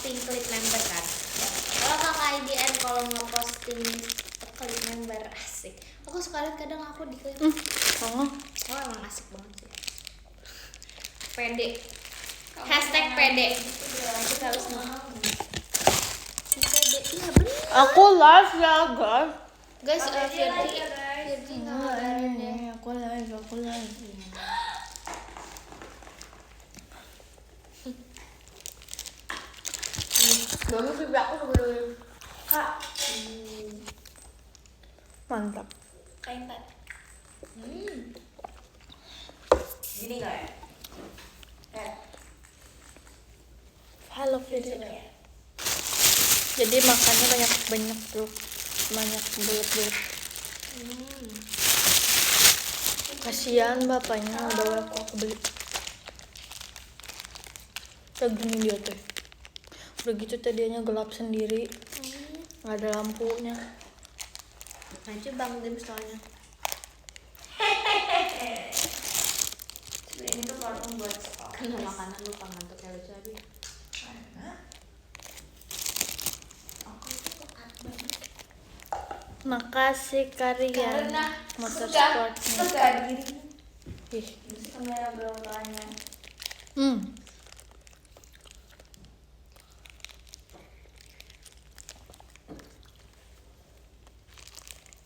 ngeposting klik member kan. Kalau kakak IDN kalau ngeposting klik member asik. Aku suka lihat kadang aku di klik. Oh emang asik banget sih. Pede. Hashtag pede. Kita harus ngomong. Pede. Iya bener. Aku live ya guys. Guys, Virgi nggak ngabarin ya. Aku live. Dulu bibi aku sebelum Kak, Mantap. kain tak? Gini nggak ya? Halo Fidi. Ya? Jadi makannya banyak tuh. Banyak bulat-bulat. Kasihan bapaknya udah aku beli. Kayak gini dia tuh. Udah gitu tadinya gelap sendiri. Nggak ada lampunya. nanti bangun soalnya. Ini tuh parfum buat sekolah. Kena makanan lupa ngantuk ya lucu aja. Karena aku tuh pekat banget. Makasih Karian. Karena Motorsportnya. suka diri. Ih. Terus kamera belakangnya.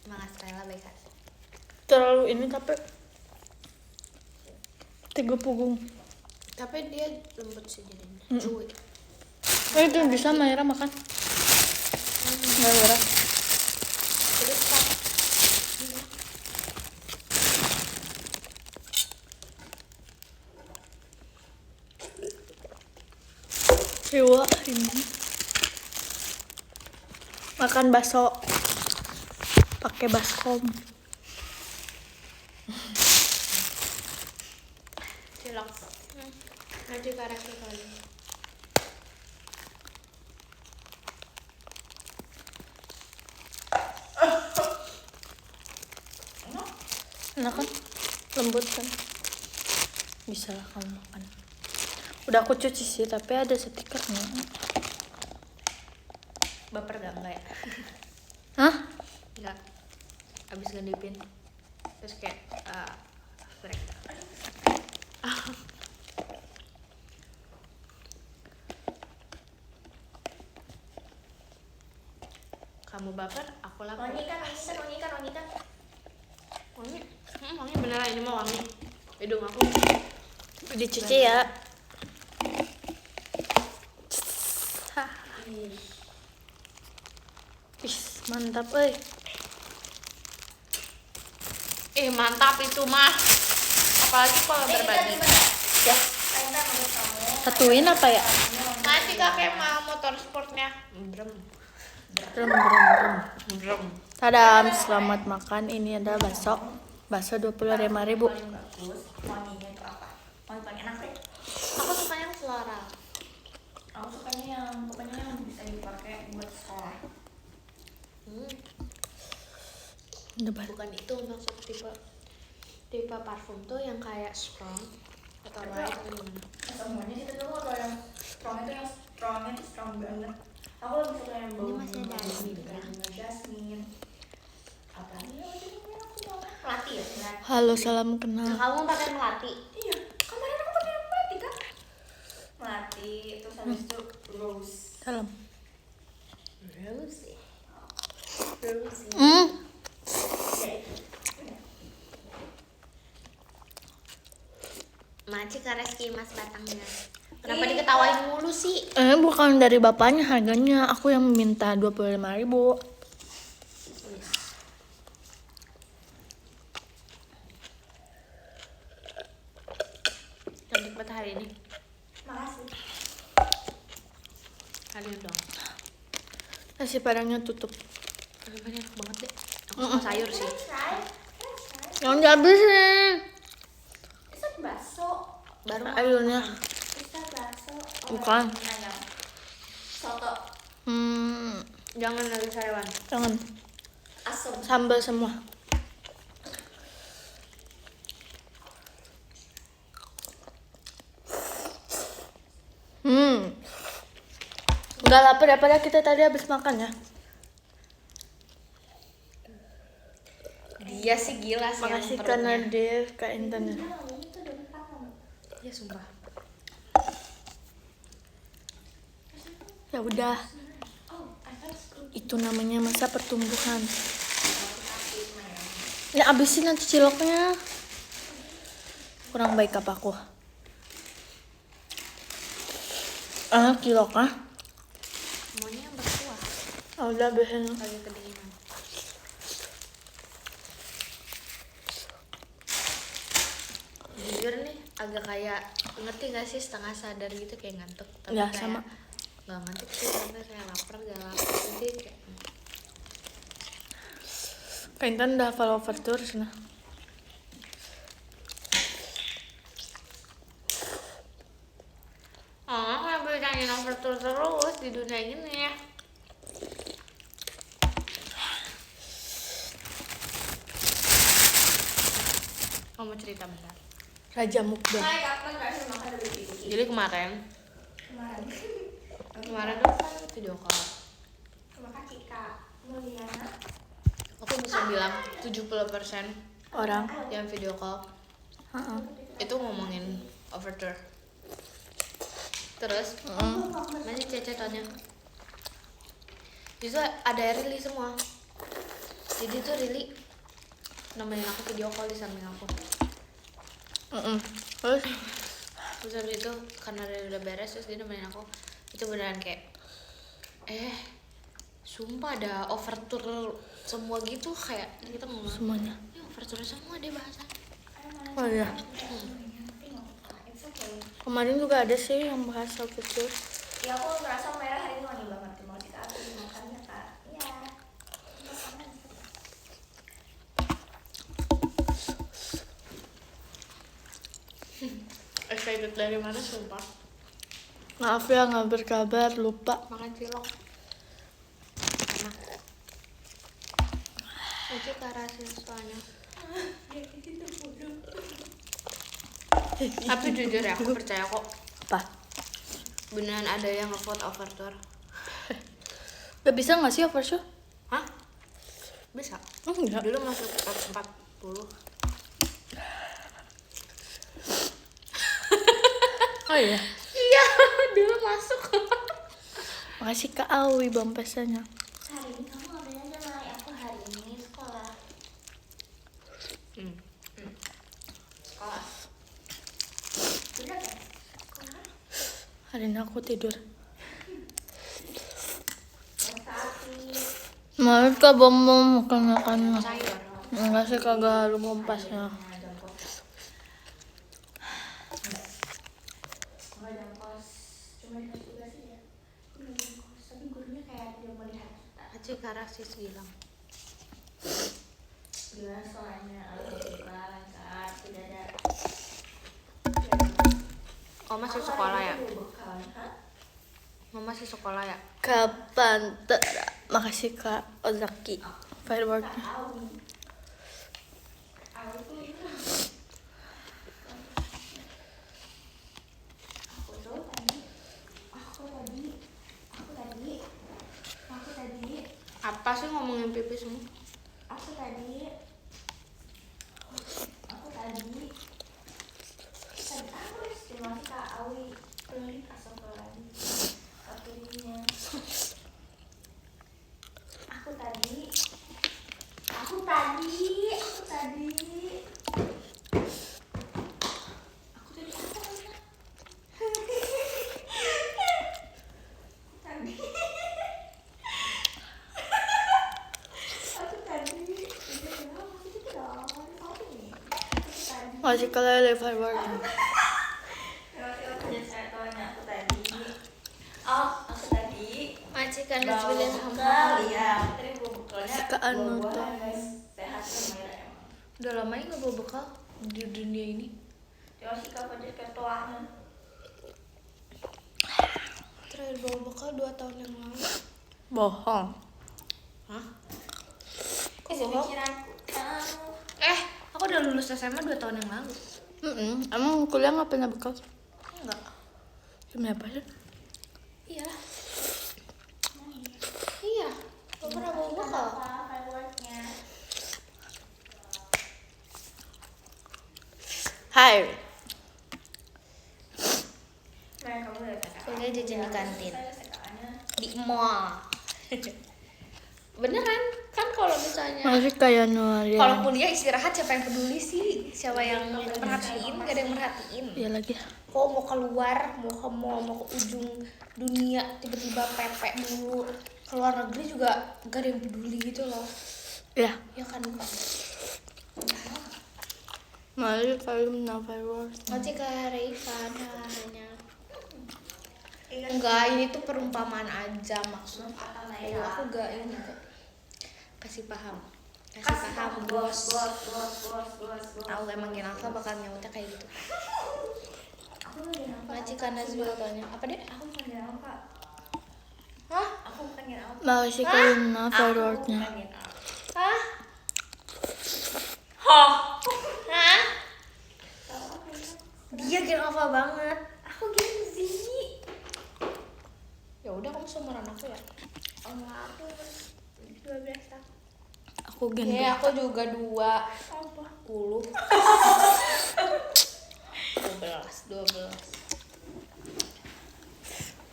Semangat Kayla baik hati. Terlalu ini tapi tiga punggung. Tapi dia lembut sih jadinya. Cuy. Itu bisa Maira makan. Nggak berat. Terus Kak, Siwa ini makan bakso pakai baskom. cilok. Nanti karakter kali. Enak kan? Lembut kan? Bisa lah kamu makan. Udah aku cuci sih tapi ada stikernya. Baper gak enggak ya? Hah? Enggak. Abis ngedipin. Terus kayak break. Kamu baper, aku lapar. Wangi kan? Wangi. Wangi beneran ini mah wangi. Hidung aku. Dicuci ya. Ih, mantap euy. Mantap itu mah. Apalagi kalau berbagi. Ya, Kain tak menurut kamu? satuin apa ya? Nanti kakek mau motor sportnya. Brem. Brem. Tadam, selamat makan. Ini ada bakso. Bakso 25.000. Paling bagus, wanginya itu apa? Wangi paling enak deh. Aku suka yang floral. Aku sukanya yang pokoknya yang bisa dipakai buat sekolah. Debat. Bukan itu maksud tipe parfum tuh yang kayak strong atau light atau gimana? Semuanya sih tapi kalau yang strong itu yang strongnya tuh strong banget. Aku lebih suka yang bau. Ini masih ada jasmine ya? Jasmine. Apa nih? Aku mau melati ya? Melati. Halo, salam kenal. Kamu pakai melati? Iya, kemarin aku pakai yang melati kan? Melati, terus habis itu rose. Salam. Rose. Ya itu. Maci ke Reski Mas batangnya. Kenapa diketawain mulu sih? Bukan dari bapaknya harganya. Aku yang minta 25.000. Cantik banget hari ini. Makasih. Hari ini dong. Nasi padangnya tutup. Tapi banyak banget deh. Aku suka sayur sih. Yang dihabisin. Itu bakso. Baru Airnya. Itu bakso. Bukan. Ayam. Soto. Jangan lagi sariwan. Jangan. Asam. Sambal semua. Nggak lapar daripada kita tadi habis makan ya. Dia sih gila sih. Makasih yang Kak perutnya. Nadir, Kak Intan ya. Iya sumpah. Ya udah. Itu namanya masa pertumbuhan. Ini abisin nanti ciloknya. Kurang baik apa aku? Cilok ah. Semuanya yang berkuah. Udah abisin. Lagi kedinginan. Jujur nih agak kayak ngerti gak sih setengah sadar gitu kayak ngantuk. Tapi Ya, kayak sama. Gak ngantuk sih karena kayak lapar gak lapar jadi kayak Kak Intan udah hafal overture sana. oh nggak boleh nyanyi nomor terus di dunia ini ya. Kamu cerita bentar. Raja Mukbang. Hai, kapan terakhir makan dari Kiki? Jadi kemarin Kemarin tuh kan video call. terima kasih Kak Mulyana. Aku bisa bilang 70% Orang. yang video call Heeh. itu ngomongin overture. Terus masih Cece tanya justru ada Rili semua, jadi tuh Rili nemenin aku video call di samping aku. Terus Terus habis itu karena Rili udah beres terus dia nemenin aku. Itu beneran kayak sumpah ada overture semua gitu, kayak kita ngomong semuanya. ini overture semua deh bahasan. Oh iya. Kemarin juga ada sih yang bahas overture. Ya aku merasa merah hari ini wangi banget. Terima kasih Kak atas makannya Kak. Iya. Excited dari mana sumpah. Maaf ya nggak berkabar, lupa. Makan cilok enak. Itu karasin soalnya. Tapi jujur ya aku percaya kok Apa? beneran ada yang nge-vote overture. Gak bisa nggak sih overture? Hah? Bisa. Enggak. Dulu masuk top 40. Oh iya. Iya, dulu masuk. Makasih Kak Awi bang pesannya. Hari ini kamu ngapain aja Mai? Aku hari ini sekolah. Sekolah. Bener kan? Sekolah. Hari ini aku tidur. Tapi Maaf Kak bom makan. Sayur. Enggak sih kagak lu kompasnya. nggak ada kos, cuma dikasih tugas ya. Aku nggak ada kos, tapi gurunya kayak tidak melihat kita. Acik Karasis bilang. Gimana sekolahnya? Alhamdulillah lancar, tidak ada. Oh masih sekolah ya? Bekal, hah? Mama masih sekolah ya? Kapan tera? Makasih Kak Ozaki. Fireworknya. Awi. Awi tuh itu. Aku tadi. Apa sih ngomongin pipi semua? Aku tadi harus terima kasih Kak Awi beli asal-asalan kapurinya. Aku tadi aku tadi apa namanya? Tadi aku tadi itu kenapa maksudnya itu dong aku tadi Makasih Kak Lele fireworknya. aku tadi Majikan bawa Nasbilin bekal ya. Tadi bawa bekalnya Si Kak Anu tuh. buah-buahan, guys. Sehat kan Maira emang. Udah lama ya nggak bawa bekal di dunia ini. Terima kasih Kak Fadil ketuanya. Terakhir bawa bekal 2 tahun yang lalu. Bohong. Hah? Kok Isi bohong? pikiranku kamu. Aku udah lulus SMA 2 tahun yang lalu. Emang kuliah nggak pernah bekal? Enggak. Demi apa sih? Iyalah. Hai. Nah, kamu lihat kakak. Kuliah jajan di kantin. Saya sekolahnya. Di mall. Beneran kan kalau misalnya Masih kayak Noaria. kalau kuliah istirahat siapa yang peduli sih? Siapa yang merhatiin? Gak ada yang merhatiin. Iya lagi. Kok mau keluar, mau ke mall, mau ke ujung dunia, tiba-tiba pepek dulu. Keluar negeri juga gak ada yang peduli gitu loh. Ya. Ya kan Pak? Masih kayak Novavirus. Masih ke Reifan hanya. Iya. Enggak, ini tuh perumpamaan aja maksud aku gak ini kok. Kasih paham bos. Tahu emang Alfa bakal nyautnya kayak gitu. Aku lagi nampak. Majikan Nazmi tanya apa deh? Aku bukan gini apa. Hah? Aku bukan gini apa. Masih kayak Novavirusnya. Hah? Hah? Dia Gen Alpha banget. Aku Gen Z. Ya udah kamu seumuran aku ya. Enggak, aku 12 tahun. Aku gen. Ya aku juga 20. Apa? 12.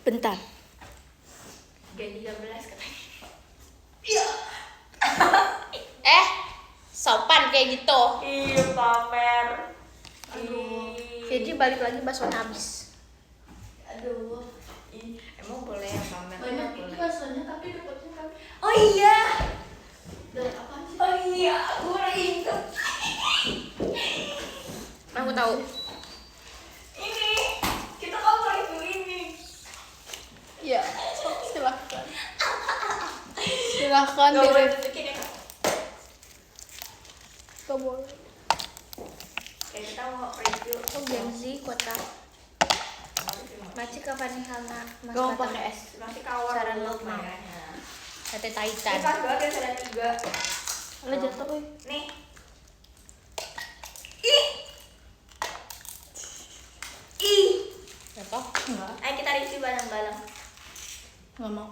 Bentar. Gen 13 katanya. Sopan kayak gitu. Iya, pamer. Aduh. Jadi balik lagi baksonya habis. Aduh. Emang boleh yang pamer? Banyak itu Boleh. baksonya tapi dapetnya kan. Oh iya. Dari apa sih? Oh iya, aku baru inget. Aku tahu. Ini kita kan mau review ini. Ya, silahkan. Silahkan Gak boleh di tunjukin ya kak. Gak boleh. Kayak kita mau review. Aku Gen Z kota. Maci kapan nih Hana? Mas Gak mau Batam. pakai es. Masih kawar. Saran dulu Lokman. kemarinnya. Tete Ini Taitan. pas banget ya, saya 3. Lo jatuh weh. Nih. Ih. Ih. Jatuh? Enggak. Ayo kita review bareng-bareng. Enggak mau.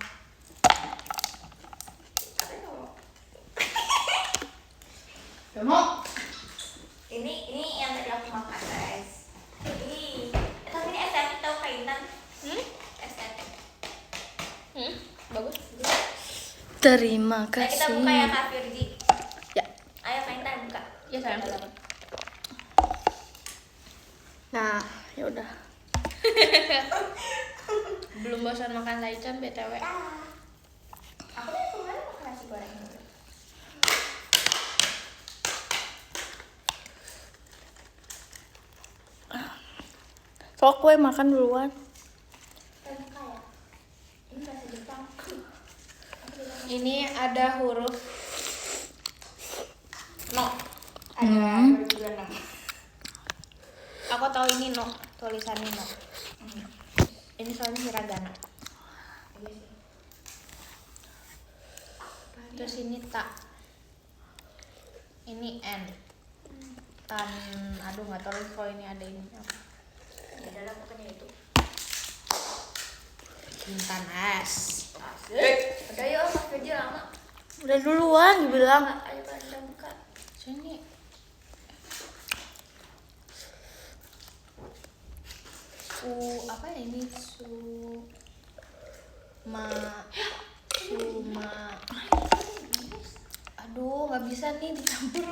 Katanya nggak mau. Enggak mau. Ini yang tadi aku makan guys. Ih. Tapi ini estetik tau Kak Intan. Estetik. Bagus. Terima Ayo kita buka ya Kak Virgi. Ya. Ayo Kak Intan buka. Ya sayang. Nah, ya udah. Belum bosan makan taichan BTW. Aku dari kemarin makan nasi goreng dulu. Sok gue makan duluan. Dan kayak ini bahasa Jepang. Ini ada huruf no. Ada 26. Aku tahu ini no, tulisannya no. Ini soalnya hiragana. Iya sih. Terus ini ta. Ini n. Tan, aduh nggak tahu lagi kalau ini ada ini apa. Ya dalam pokoknya itu. Intan S. Udah yuk Mas Virgi lama. Udah duluan dibilang. Ayo Kak Intan buka. Sini. Apa ya ini aduh nggak bisa nih dicampur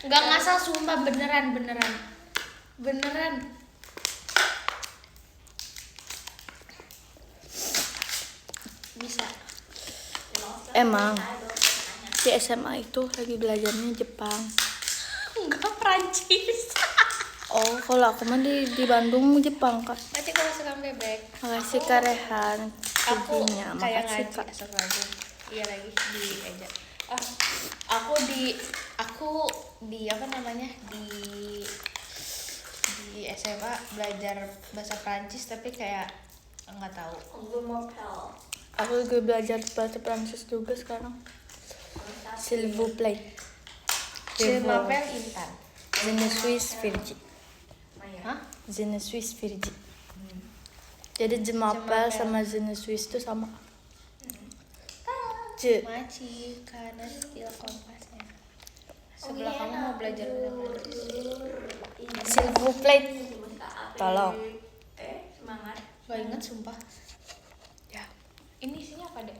nggak ngasal sumpah beneran bisa Emang di SMA itu lagi belajarnya Jepang. nggak Prancis. Oh, kalau aku mah di Bandung Jepang kak. Nanti kalau suka bebek Makasih Kak Rehan. aku Videonya. kayak Makasih ngaji Kak. astagfirullahaladzim. Iya lagi di eja aku di apa namanya di SMA belajar bahasa Prancis tapi kayak nggak tahu. Belum mau pel. Aku juga belajar bahasa Prancis juga sekarang. S'il vous plaît. Je m'appelle Intan. Je ne suis Virgi. Hah? Je ne suis Virgi. Jadi je m'appelle sama je ne suis itu sama. Je. Maci karena skill kompasnya. Sebelah kamu mau belajar Silver plate. Tolong. Semangat. Gak inget sumpah. Ya. Ini isinya apa deh?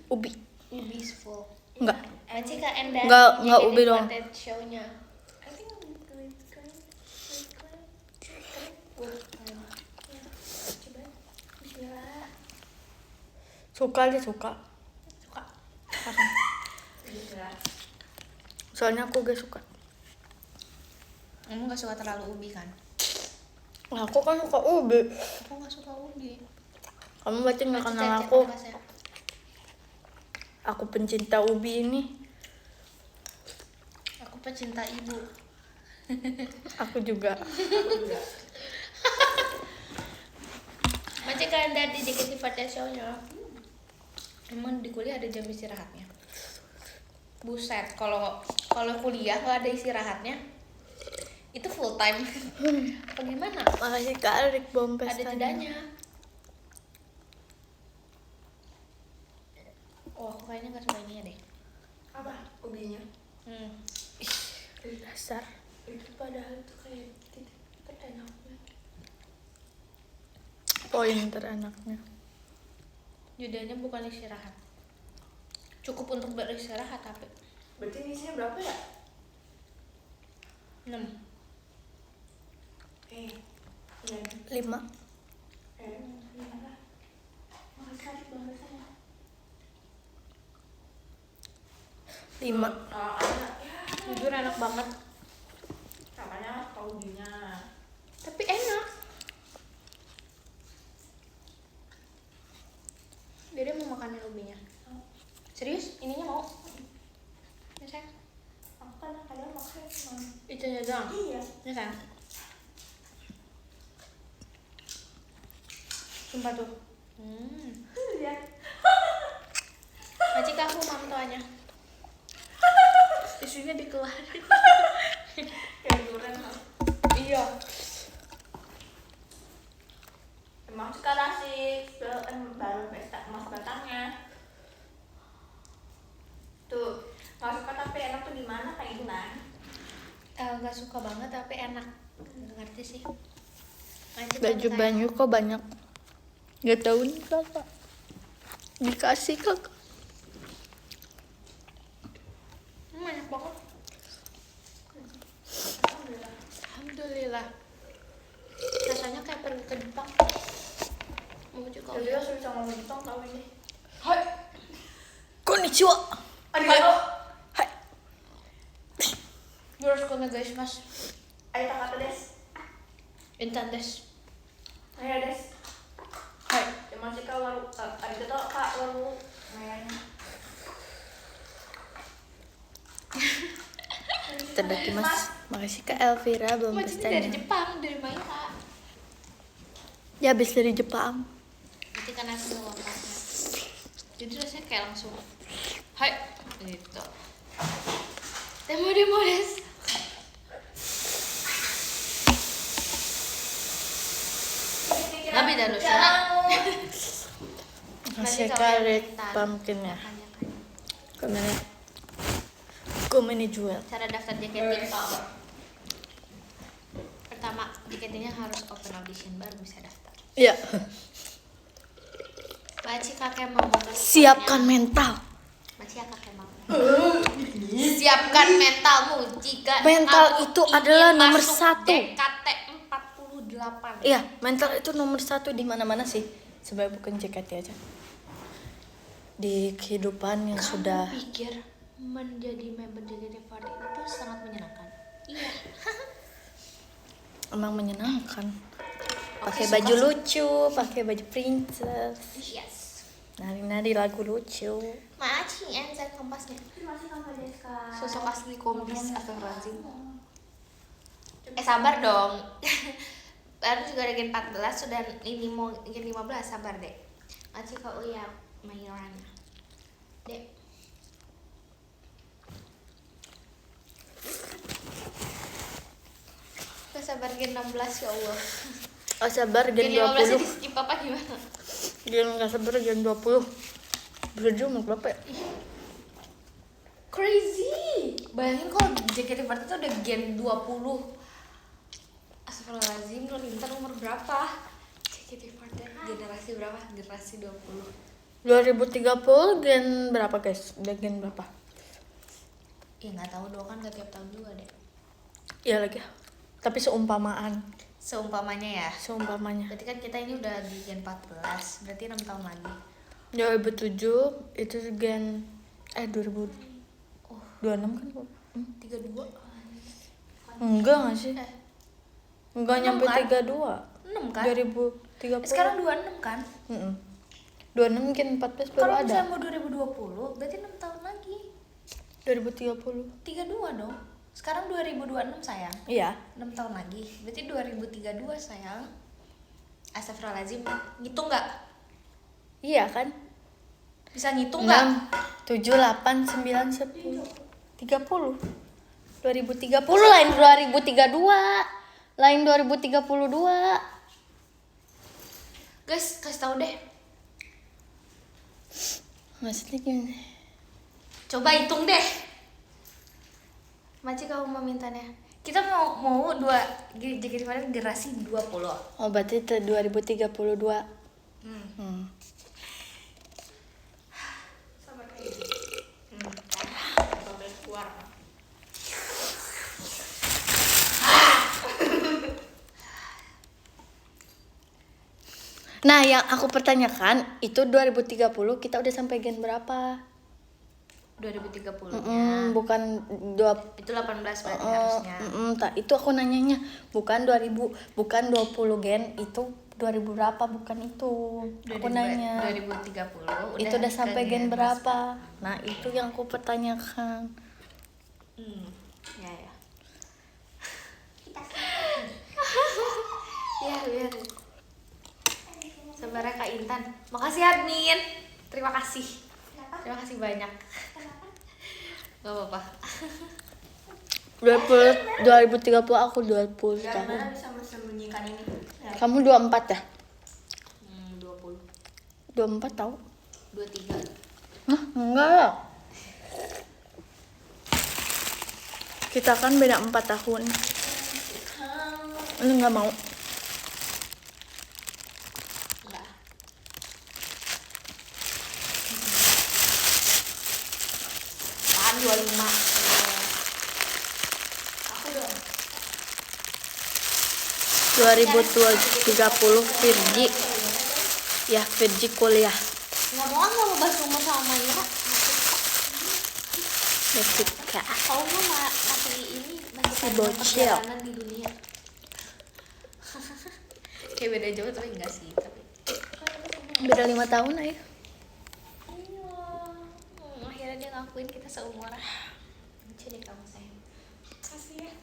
Ubi. Ubi is full. Enggak. Nanti Kak Enda Enggak ubi doang. show-nya. I think good. Coba. Bismillah. Suka. Suka. Bismillah. Soalnya aku gak suka. Kamu gak suka terlalu ubi kan? Nah, aku kan suka ubi. Aku gak suka ubi. Kamu berarti nggak Masih kenal cecep aku. ampasnya. Aku pencinta ubi ini. Aku pecinta ibu. Aku juga. Macam Kak Enda di JKT48 show-nya. Emang di kuliah ada jam istirahatnya. Buset, kalau kuliah nggak ada istirahatnya, itu full time. Apa gimana? Makasih Kak Arik bom Ada pestanya. jedanya. Oh, aku kayaknya nggak suka ininya deh. Apa? Ubinya. Dasar. Itu padahal tuh kayak titik terenaknya. Poin terenaknya. Jedanya bukan istirahat. Cukup untuk beristirahat tapi Berarti ini isinya berapa ya? 6. Iya. 5. Gimana? Makasih Adik banget saya. 5. Jujur enak banget. Namanya kaudinya. Tapi enak. Dede mau makan ubinya. Serius? Ininya mau? Ya sayang. Aku kan kadang makan cuma. Itunya doang? Iya. Ya sayang. Sumpah tuh. Lihat. Macik aku mantuannya. Isunya dikeluarin. Kayak durian. Iya. Emang sekarang sih baru pesta emas batangnya. Tuh, nggak suka tapi enak tuh gimana kayak gimana? Gak suka banget tapi enak. Gak ngerti sih. Macik Baju aku banyu kok banyak. Gak tahu nih kakak. Dikasih kakak. banyak banget. Alhamdulillah. Rasanya kayak pergi ke Jepang. Mau juga. Jadi dia susah ngomong Jepang tau ini. Hai. Konnichiwa. Arigato. Hai. Yoroshiku onegaishimasu. Ayo kata des. Intan desu. Ayo des. Hai. Emang sih kak waru. Arigato kak waru. Kayaknya. Mas. Makasih Kak Elvira belum Macam dari pestanya. Jepang, dari Maika. Ya habis dari Jepang. Nanti kan aku mau pasnya. Jadi rasanya kayak langsung. Hai. Gitu. Demo des. Nabi dan Luciana. Makasih Nanti Kak kalau Red yang pumpkinnya. Tanya-tanya. Kumini jual. Cara daftar JKT. Pertama, JKT-nya harus open audition baru bisa daftar. Iya. Maci kakek mau buka Siapkan sekolahnya. mental. Maci kakek mau. Siapkan mentalmu jika Mental kamu itu ingin adalah nomor masuk 1. JKT 48. Iya, mental itu nomor 1 di mana-mana sih. Sebenarnya bukan JKT aja. Di kehidupan yang Kamu sudah pikir menjadi member JKT48 itu sangat menyenangkan? Iya. emang menyenangkan. Oke, Pakai suka baju sih. lucu, pakai baju princess, Yes. nari-nari lagu lucu. Maci NZ kompasnya. Terima kasih kakak Deska. Sosok asli kombis astagfirullahaladzim. Sabar dong. Baru juga ada gen 14 sudah ini mau gen 15, sabar dek. Maci kau ya mainannya. Dek. Gak sabar gen 16 ya Allah. Oh sabar Gen gen 15 di 20. skip apa gimana? Gen nggak sabar gen 20. Berjumlah berapa ya? Crazy. Bayangin kalau JKT48 itu udah gen 20. Astagfirullahaladzim, lo Intan umur berapa? JKT48 generasi berapa? Generasi 20. 2030 gen berapa guys? Udah gen berapa? Ya nggak tahu dong, kan nggak tiap tahun juga deh. Ya lagi. Tapi seumpamanya. Seumpamanya. Berarti kan kita ini udah di gen 14. Berarti 6 tahun lagi. 2007 itu gen 2026 kan? 32. Enggak nggak sih? Enggak nyampe kan? 32. 6 kan? 2030. Sekarang 26 kan? 26 gen 14 baru Kalau ada. misalnya mau 2020, berarti 6 tahun lagi. 2030. 32 dong. Sekarang 2026 sayang. Iya. 6 tahun lagi. Berarti 2032 sayang. Astagfirullahaladzim. Ngitung nggak? Iya kan? Bisa ngitung nggak? 6, 7, 8, 9, 10, 30. 2030 lain 2032. Lain 2032. Guys, kasih tahu deh. Maksudnya gimana? Coba hitung deh. Maci kamu mau mintanya. Kita mau JKT48 generasi 20. Oh berarti 2032. Sama kayak keluar. Nah yang aku pertanyakan itu 2030 kita udah sampai gen berapa? 2030-nya. Bukan Itu 18 berarti harusnya. itu aku nanyanya bukan 2000, bukan 20 gen itu 2000 berapa, bukan itu. Aku nanya 2030 itu udah sampai gen ke berapa. Nah itu yang aku pertanyakan. Ya. Ya biar. Sabarnya Kak Intan. Makasih admin. Terima kasih. Terima kasih banyak. Gak apa-apa. 2030 aku 20 tahun. Gimana bisa mensembunyikan ini? Ya. Kamu 24 ya? 20. 24 tahu? 23. Hah? Enggak. Kita kan beda 4 tahun. Lu nggak mau? Enggak. Kan 25. Aku dong. 2030 Virgi. Ya, Virgi kuliah. Nggak mau bahas umur sama Maya. Jessica. Kau mah masih ini masih bocil. perjalanan di dunia. Kayak beda jauh tapi enggak sih. Tapi Beda 5 tahun aja. iya. Akhirnya dia ngakuin kita seumuran. Lucu deh kamu sayang. Kasih ya.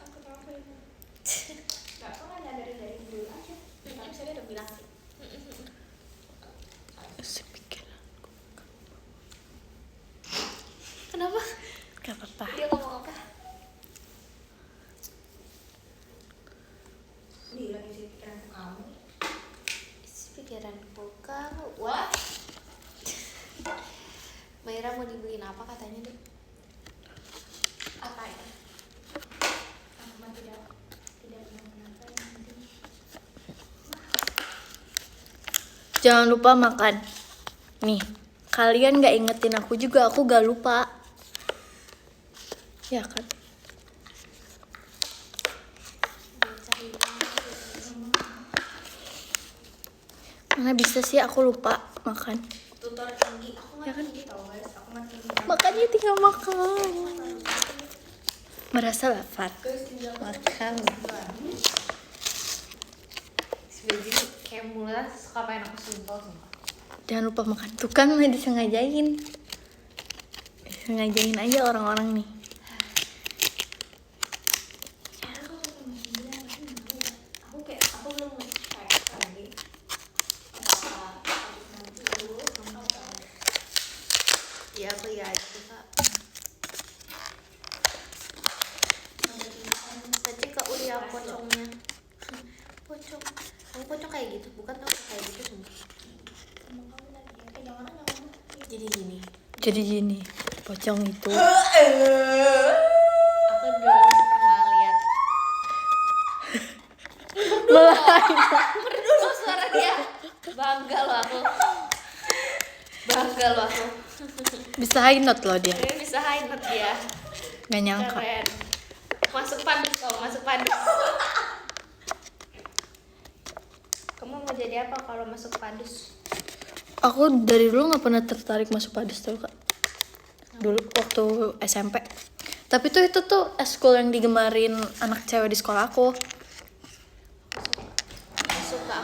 Aku tahu ini. Gak apa kan dari dulu aja. Tapi saya udah bilang sih. Kenapa? Gak apa-apa. Dia ngomong apa? Ini lagi sih pikiran kamu. Pikiranku kamu. What? Maira mau dibeliin apa katanya deh? Apa ya? Aku mah tidak kenapa nanti. Jangan lupa makan. Nih, kalian gak ingetin aku juga, aku gak lupa. Ya kan? Mana bisa sih aku lupa makan. Tutor tinggi. Aku mah Ya kan? tinggi tau guys. Aku mah tinggi. Makanya tinggal makan. Merasa lapar. Makan. Sebenernya kayak mulut suka pengen aku sumpah sumpah. Jangan lupa makan. Tuh kan udah disengajain. Sengajain aja orang-orang nih. Aku belum cek lagi. Iya aku iya aja kak. Tadi kak udah pocongnya. Pocong. Kamu pocong kayak gitu, bukan tau kayak gitu sumpah. Jadi gini. Jadi gini. Pocong itu. Aku dulu pernah lihat. Melahai. Dulu suara dia. Bangga loh aku. Bangga loh aku. Bisa high note loh dia. Dia bisa high note dia. Gak nyangka. Keren. Masuk padus kau, masuk padus. Kamu mau jadi apa kalau masuk padus? Aku dari dulu nggak pernah tertarik masuk padus tau kak. Dulu waktu SMP. Tapi tuh itu tuh eskul yang digemarin anak cewek di sekolah aku. Aku suka.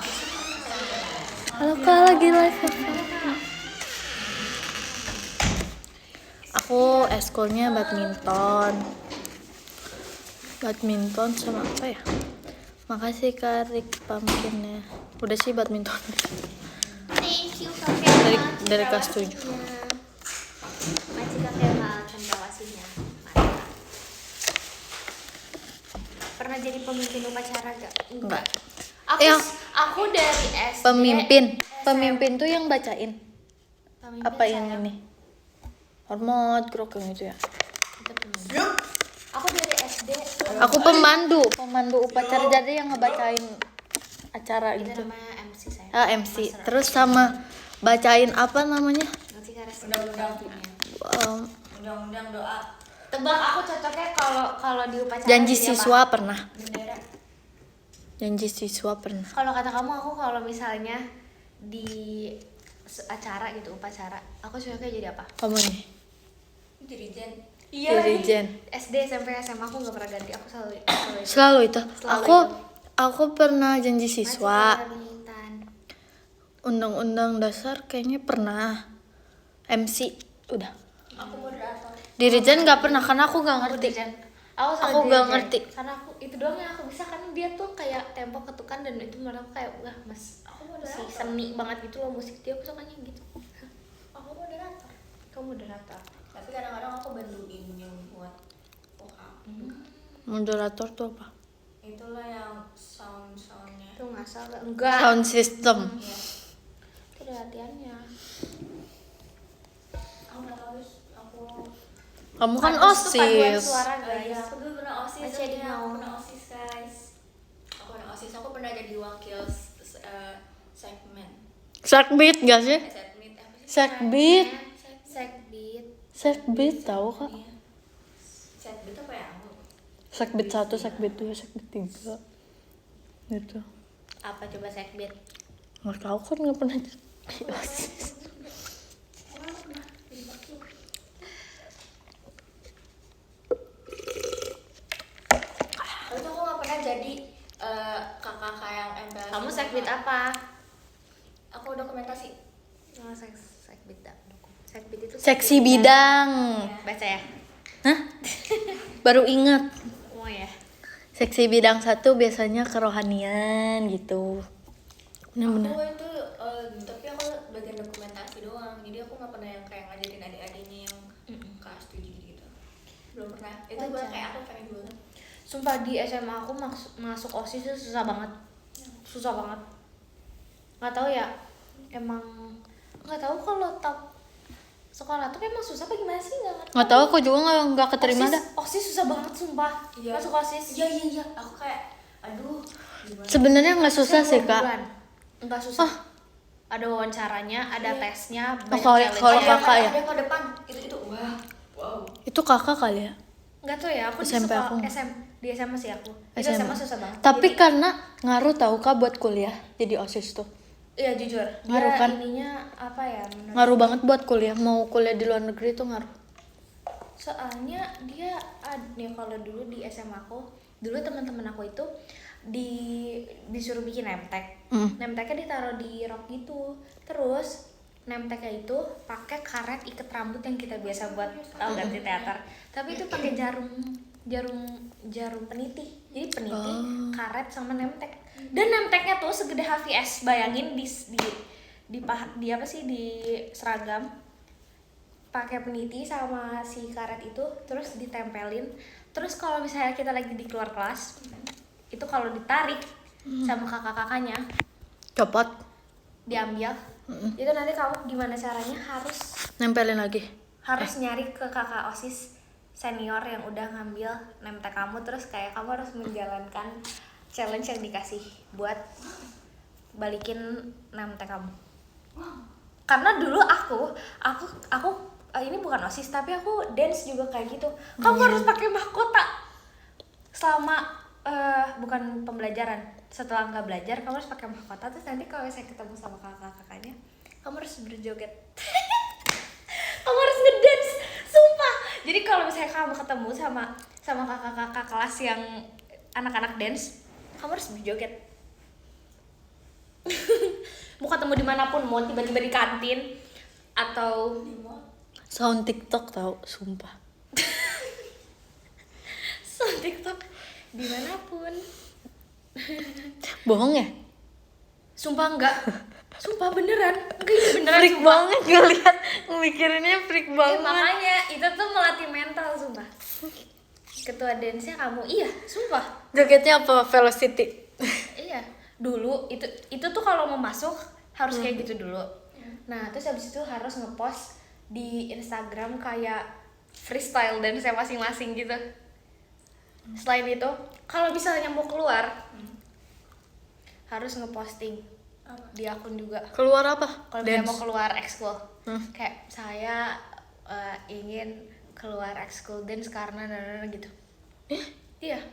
Halo kak, lagi live ya, Kak? Aku eskulnya badminton. Badminton sama apa ya? Makasih Kak Rik pumpkinnya. Udah sih badminton. Thank you kakek. Dari kelas 7. Masih kakek mal cendrawasinya. Mantap. Pernah jadi pemimpin upacara gak? Enggak. Aku Yang- aku dari SD. Pemimpin tuh yang bacain. Pemimpin Apa yang saya. ini? Hormat, grok yang itu ya. Itu pemimpin. Aku dari SD. Aku pemandu upacara jadi yang ngebacain acara Itu gitu. namanya MC saya. MC. Terus sama bacain apa namanya? Nanti kares Undang-undang. Undang-undang doa. Tebak aku cocoknya kalau di upacara. Janji jadi apa? siswa pernah. Bendera. Janji siswa pernah. Kalau kata kamu aku kalau misalnya di acara gitu upacara, aku cocoknya jadi apa? Kamu nih. Dirijen. Dirijen. SD, SMP, SMA aku nggak pernah ganti. Aku selalu Selalu itu. Selalu Aku pernah janji siswa. Masih pamitan. Undang-undang dasar kayaknya pernah. MC udah. Aku moderator. Dirijen nggak pernah karena aku nggak Aku ngerti. dirjen. Aku Aku nggak ngerti. Karena aku itu doang yang aku bisa kan dia tuh kayak tempo ketukan dan itu menurut aku kayak wah mas Aku si moderator. seni banget gitu loh musik dia aku sukanya gitu. Aku moderator. Kamu moderator. Tapi kadang-kadang aku bantuin yang buat vokal. Moderator tuh apa? Itulah yang soundnya. Itu ngasal gak? Enggak. Sound system. Iya. Itu ada latihannya. Aku nggak tahu guys. Aku. Kamu kan Padus tuh paduan OSIS. suara Iya, guys. aku dulu pernah osis. Masih ada Iya, mau. aku pernah osis guys. Aku pernah osis. Aku pernah jadi wakil segmen. Sakbit gak sih? Segmen apa sih? Sakbit. Sekbit. Sakbit tahu kak? Iya. Segmen apa ya? Aku. Sakbit 1, sakbit 2, sakbit 3. Gitu. Apa coba sekbit? Nggak tahu kan nggak pernah jadi OSIS. Lalu tuh aku nggak pernah jadi kakak yang MPLS. Kamu sekbit apa? Aku dokumentasi. Oh, sekbit apa? Sekbit itu Seksi bidang. baca ya? Hah? Baru ingat. Oh ya. Seksi bidang 1 biasanya kerohanian gitu. Bener-bener. Aku itu tapi aku bagian dokumentasi doang. Jadi aku nggak pernah yang kayak ngajarin adik-adiknya yang kelas 7 gitu. Belum pernah. Itu gue Wajar. kayak aku pengen banget. Sumpah di SMA aku masuk OSIS itu susah banget. Susah banget. Nggak tahu ya. Emang nggak tahu kalau sekolah tuh emang susah apa gimana sih nggak Nggak tahu, aku juga nggak keterima OSIS, dah. OSIS susah banget sumpah. Iya. Masuk OSIS. Iya. Aku kayak aduh. Gimana? Sebenarnya nggak susah sih kak. Enggak susah. Ada wawancaranya, ada tesnya, banyak kalau- challenge-nya. kalau Ada kakak ya? Ada ke depan. Itu wah. Wow. Itu kakak kali ya. Nggak tahu ya, aku SMP di aku. di SMA sih aku. Itu SMA. SMA susah banget. Tapi karena ngaruh tahu kak buat kuliah jadi OSIS tuh. Iya jujur. Ngaruh Dia kan? ininya apa ya? Menurut Ngaruh banget buat kuliah. Mau kuliah di luar negeri tuh ngaruh. soalnya dia nih kalau dulu di SMA aku, dulu teman-teman aku itu disuruh bikin nemtek. Nemteknya ditaruh di rok gitu. Terus nemteknya itu pakai karet iket rambut yang kita biasa buat tahu gak di teater. Tapi itu pakai jarum peniti. Jadi peniti, karet sama nemtek. Dan nemteknya tuh segede HVS. Bayangin di apa sih di seragam pakai peniti sama si karet itu terus ditempelin. Terus kalau misalnya kita lagi di keluar kelas, itu kalau ditarik sama kakak-kakaknya Copot. diambil, itu nanti kamu gimana caranya harus Nempelin lagi. harus nyari ke kakak OSIS senior yang udah ngambil nemtek kamu, terus kayak kamu harus menjalankan challenge yang dikasih buat balikin nemtek kamu. Karena dulu aku ini bukan OSIS tapi aku dance juga kayak gitu. Kamu harus pakai mahkota selama bukan pembelajaran. Setelah nggak belajar kamu harus pakai mahkota, terus nanti kalau saya ketemu sama kakak-kakaknya kamu harus berjoget. Kamu harus ngedance, sumpah. Jadi kalau misalnya kamu ketemu sama kakak-kakak kelas yang anak-anak dance, kamu harus berjoget. Mau ketemu dimanapun, mau tiba-tiba di kantin atau Sound TikTok tau, sumpah. sound TikTok dimanapun. Bohong ya? Sumpah enggak. Sumpah beneran. Enggak, ini beneran. Freak sumpah. banget ngeliat, mikirinnya freak banget. Makanya itu tuh melatih mental, sumpah. Ketua dance-nya kamu, iya, sumpah. Jogetnya apa? Velocity. Iya, dulu itu tuh kalau mau masuk harus kayak gitu dulu. Nah, terus habis itu harus ngepost di Instagram kayak freestyle dance masing-masing gitu. Selain itu, kalau misalnya mau keluar harus ngeposting di akun juga. Keluar apa? Kalau misalnya mau keluar ekskul, kayak saya ingin keluar ekskul dance karena gitu. Iya.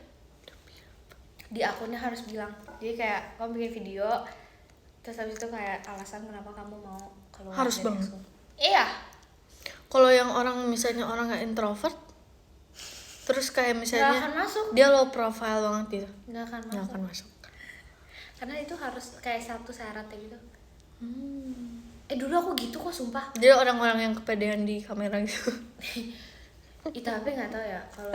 Di akunnya harus bilang. Jadi kayak kamu bikin video, terus habis itu kayak alasan kenapa kamu mau keluar Harus dari banget. ekskul. Iya. Kalau yang orang misalnya orang yang introvert, terus kayak Nggak misalnya akan masuk. dia low profile banget gitu, Nggak akan nggak masuk. akan masuk. Karena itu harus kayak satu syaratnya gitu. Dulu aku gitu kok, sumpah. Dia orang-orang yang kepedean di kamera gitu. Tapi nggak tahu ya kalau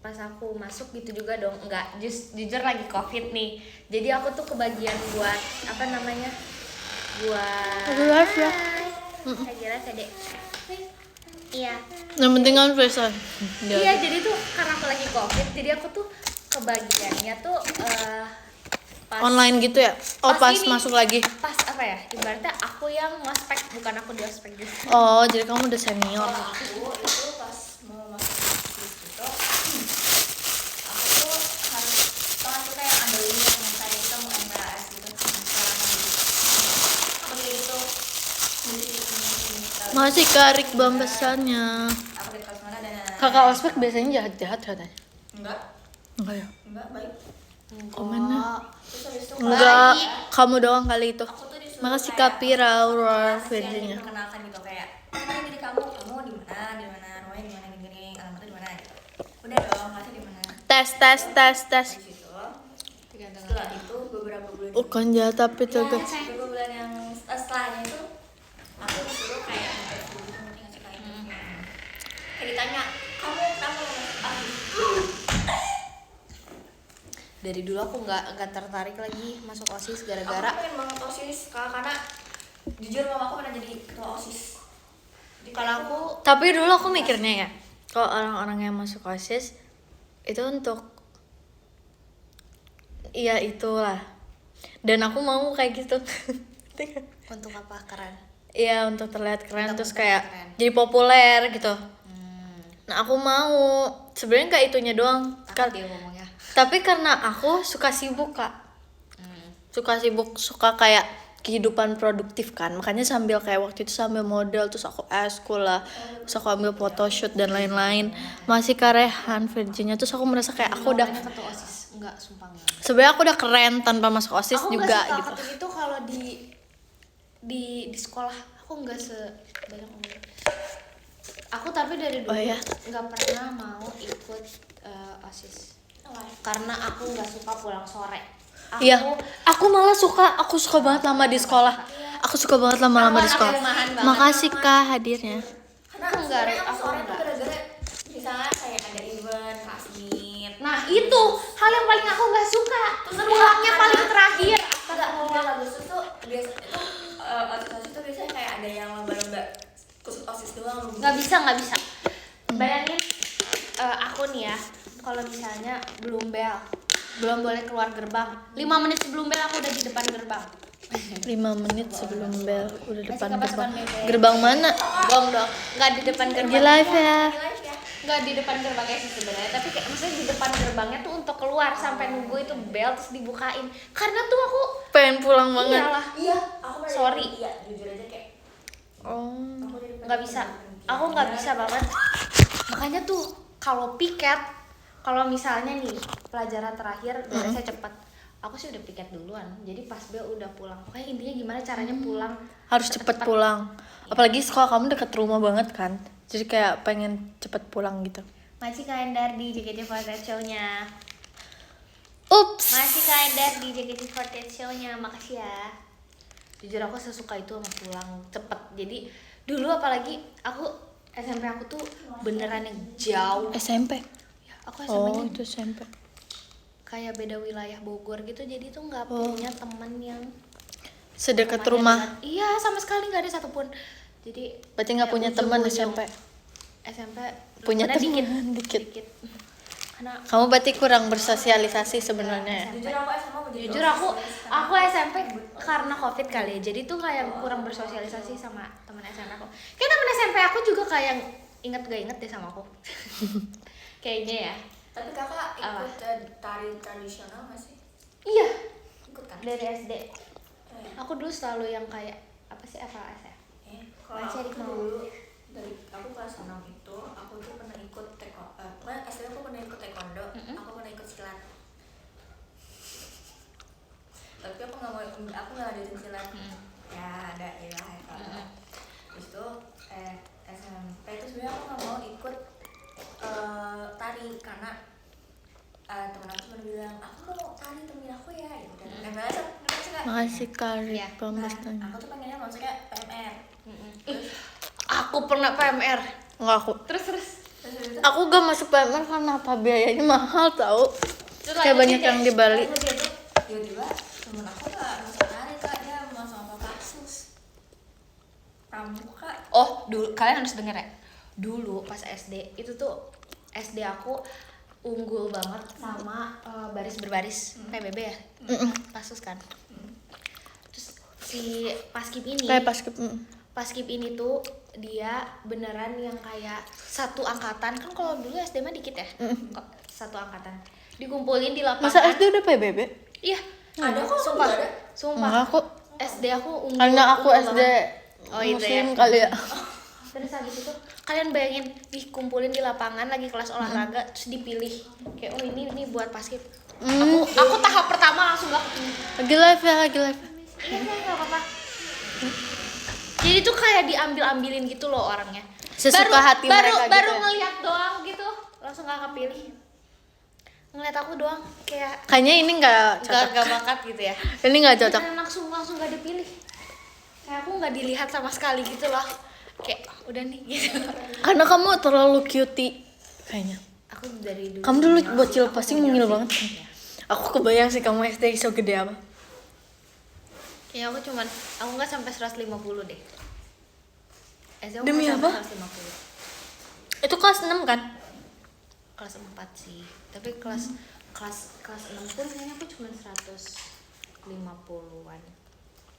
pas aku masuk gitu juga dong. Enggak, jujur lagi COVID nih. Jadi aku tuh kebagian buat apa namanya? Buat Lagi live ya? Lagi live ya, Dek. Iya. Yang penting kan freestyle. Iya, jadi tuh karena aku lagi COVID, jadi aku tuh kebagiannya tuh pas Online gitu ya? Oh pas ini. masuk lagi. Pas apa ya? Ibaratnya aku yang ngospek, bukan aku di ospek gitu. Oh jadi kamu udah senior. Kalau aku itu pas mau masuk bisnis gitu, aku tuh harus tau aku kayak ada link yang kayak kita mau MPLS gitu sekarang gitu. Aku kayak gitu Masih karik bambesannya. aku dari kelas mana dan Kakak ospek biasanya jahat-jahat katanya. enggak Enggak ya? baik. Komennya. Terus habis itu Enggak, kamu doang kali itu. aku tuh disuruh Makasih kayak Kapira, Aurora, yang Virginia. diperkenalkan gitu kayak mana diri kamu di mana rumahnya di mana gini alamatnya di mana gitu. Udah dong ngasih di mana Tes. di situ. Setelah itu beberapa bulan Bukan jahat tapi ya, juga. beberapa bulan yang setelahnya itu aku disuruh kayak interview gitu ngerti nggak sih kayak kayak ditanya kamu kenapa mau masuk ASIS? Dari dulu aku nggak tertarik lagi masuk OSIS Aku gara-gara pengen banget OSIS karena jujur mama aku pernah jadi ketua OSIS. Jadi kalau aku Tapi dulu aku mikirnya ya, kalau orang-orang yang masuk OSIS itu untuk iya itulah. Dan aku mau kayak gitu. untuk apa keren. Iya untuk terlihat keren Untuk terus terlihat kayak keren. jadi populer gitu. Nah aku mau sebenarnya nggak itunya doang. Apa dia ngomongnya? Tapi karena aku suka sibuk kak, suka kayak kehidupan produktif kan, makanya sambil kayak waktu itu sambil model terus aku eskul lah, terus aku ambil photoshoot dan lain-lain, masih karehan Virginia, terus aku merasa kayak aku udah Namanya ketua OSIS enggak, sumpah enggak. sebenarnya aku udah keren tanpa masuk OSIS Aku juga nggak suka gitu. ketua itu kalau di sekolah aku nggak sebanyak umur. Aku tapi dari dulu Oh, ya? nggak pernah mau ikut OSIS karena aku nggak suka pulang sore. Iya, aku malah aku suka banget lama di sekolah. Aku suka banget lama-lama di sekolah. rumahan banget. Makasih kak hadirnya. karena Aku enggak, sebenarnya aku sore tuh enggak. gara-gara misalnya kayak ada event kelas meet. Nah itu hal yang paling aku nggak suka. Pulangnya paling terakhir. Enggak, bulan Agustus tuh biasa itu OSIS tuh biasanya kayak ada yang lomba-lomba khusus OSIS doang. Nggak bisa. Bayangin aku nih ya, kalau misalnya belum boleh keluar gerbang, 5 menit sebelum bel aku udah di depan gerbang. 5 menit sebelum bel udah depan Masih gerbang. kepasukan bebek. Gerbang mana? Dong, nggak di depan Lagi gerbang. live ya. Nggak di depan gerbangnya sih sebenarnya, tapi kayak maksudnya di depan gerbangnya tuh untuk keluar sampai nunggu itu bel terus dibukain. Karena tuh aku Pengen pulang banget. iyalah Iya, aku pernah Sorry. jadi- Iya, jujur aja kayak Oh. aku jadi nggak bisa. Aku nggak bisa banget. Makanya tuh kalau piket, kalau misalnya nih pelajaran terakhir beresnya cepet, aku sih udah piket duluan. Jadi pas bel udah pulang. Pokoknya intinya gimana caranya pulang. Harus cepet pulang. Apalagi sekolah kamu deket rumah banget kan. Jadi kayak pengen cepet pulang gitu. Masih Endar di JKT48 Show-nya. Ups. Masih Endar di JKT48 Show-nya. Makasih ya. Jujur aku sesuka itu sama pulang cepet. Jadi dulu apalagi aku SMP aku tuh beneran yang jauh. SMP. Ya, aku Oh, SMP-nya itu SMP. kayak beda wilayah Bogor gitu. Jadi tuh nggak Oh. punya temen yang Sedekat rumahnya rumah. dekat. Iya, sama sekali nggak ada satupun. Jadi Berarti nggak kayak punya teman ujung-ujung. SMP. SMP Punya temennya teman dikit. Karena Kamu berarti kurang bersosialisasi sebenarnya. jujur aku SMA mau jadi jujur aku SMP karena COVID kali ya. Jadi tuh kayak kurang bersosialisasi sama teman SMP aku. Kayak teman SMP aku juga kayak inget gak inget deh sama aku. Kayaknya ya. Tapi kakak Apa? ikut tari tradisional nggak sih? Iya, Ikut kan? dari SD. Oh, iya. Aku dulu selalu yang kayak apa sih FLS ya? Kalau Masih aku di tuh mau. dulu dari aku kelas 6 itu aku tuh pernah ikut taekwondo. Pokoknya SD aku pernah ikut taekwondo, aku pernah ikut silat. Tapi aku nggak lanjutin silat. Ya ada ilah ya kalau. Terus itu SMP itu sebenarnya aku nggak mau ikut tari karena teman aku cuma bilang aku mau tari temenin aku ya gitu kan. Nggak Makasih Karin Iya. pembahasannya. aku tuh pengennya masuknya PMR. Aku pernah PMR. Enggak aku. Terus Terus habis itu Aku gak masuk PMR karena apa biayanya mahal tau. Terus Kayak lanjutin banyak deh. yang di Bali. lanjut itu tiba-tiba temen aku nggak masuk tari kak, dia masuk apa kasus pramuka. Oh, dulu kalian harus denger ya. Dulu pas SD itu tuh SD aku unggul banget sama baris berbaris PBB ya. Pasus kan. Terus si Paskib ini Kayak pas ke Paskib ini tuh dia beneran yang kayak satu angkatan kan, kalau dulu SD mah dikit ya. Kok satu angkatan dikumpulin di lapangan. Masa SD udah PBB? Iya. Ada kok, Sumpah. juga ada. Sumpah. Enggak aku. SD aku unggul. Karena aku unggul SD banget. Oh, itu Muslim ya. kali ya. Terus habis itu kalian bayangin dikumpulin di lapangan lagi kelas olahraga terus dipilih kayak oh ini buat Paskib. Aku tahap pertama langsung gak kepilih. Lagi live ya, lagi live. Iya kan nggak apa-apa. Jadi tuh kayak diambil-ambilin gitu loh orangnya. Sesuka hati mereka gitu baru ya? ngeliat doang gitu langsung gak kepilih. Ngeliat aku doang kayak Kayaknya ini nggak cocok. gak bakat gitu ya. Ini nggak cocok. Beneran langsung gak dipilih. Kayak aku gak dilihat sama sekali gitu loh. Kayak udah nih gitu. Karena kamu terlalu cutie kayaknya. Aku dari dulu. Kamu dulu bocil pasti mungil banget kan. Aku kebayang sih kamu SD so gede apa. Ya aku nggak sampai 150 deh. SD aku Demi nggak sampai apa? 150. Itu kelas 6 kan? Kelas 4 sih. Tapi kelas 6 pun kayaknya aku cuma 150-an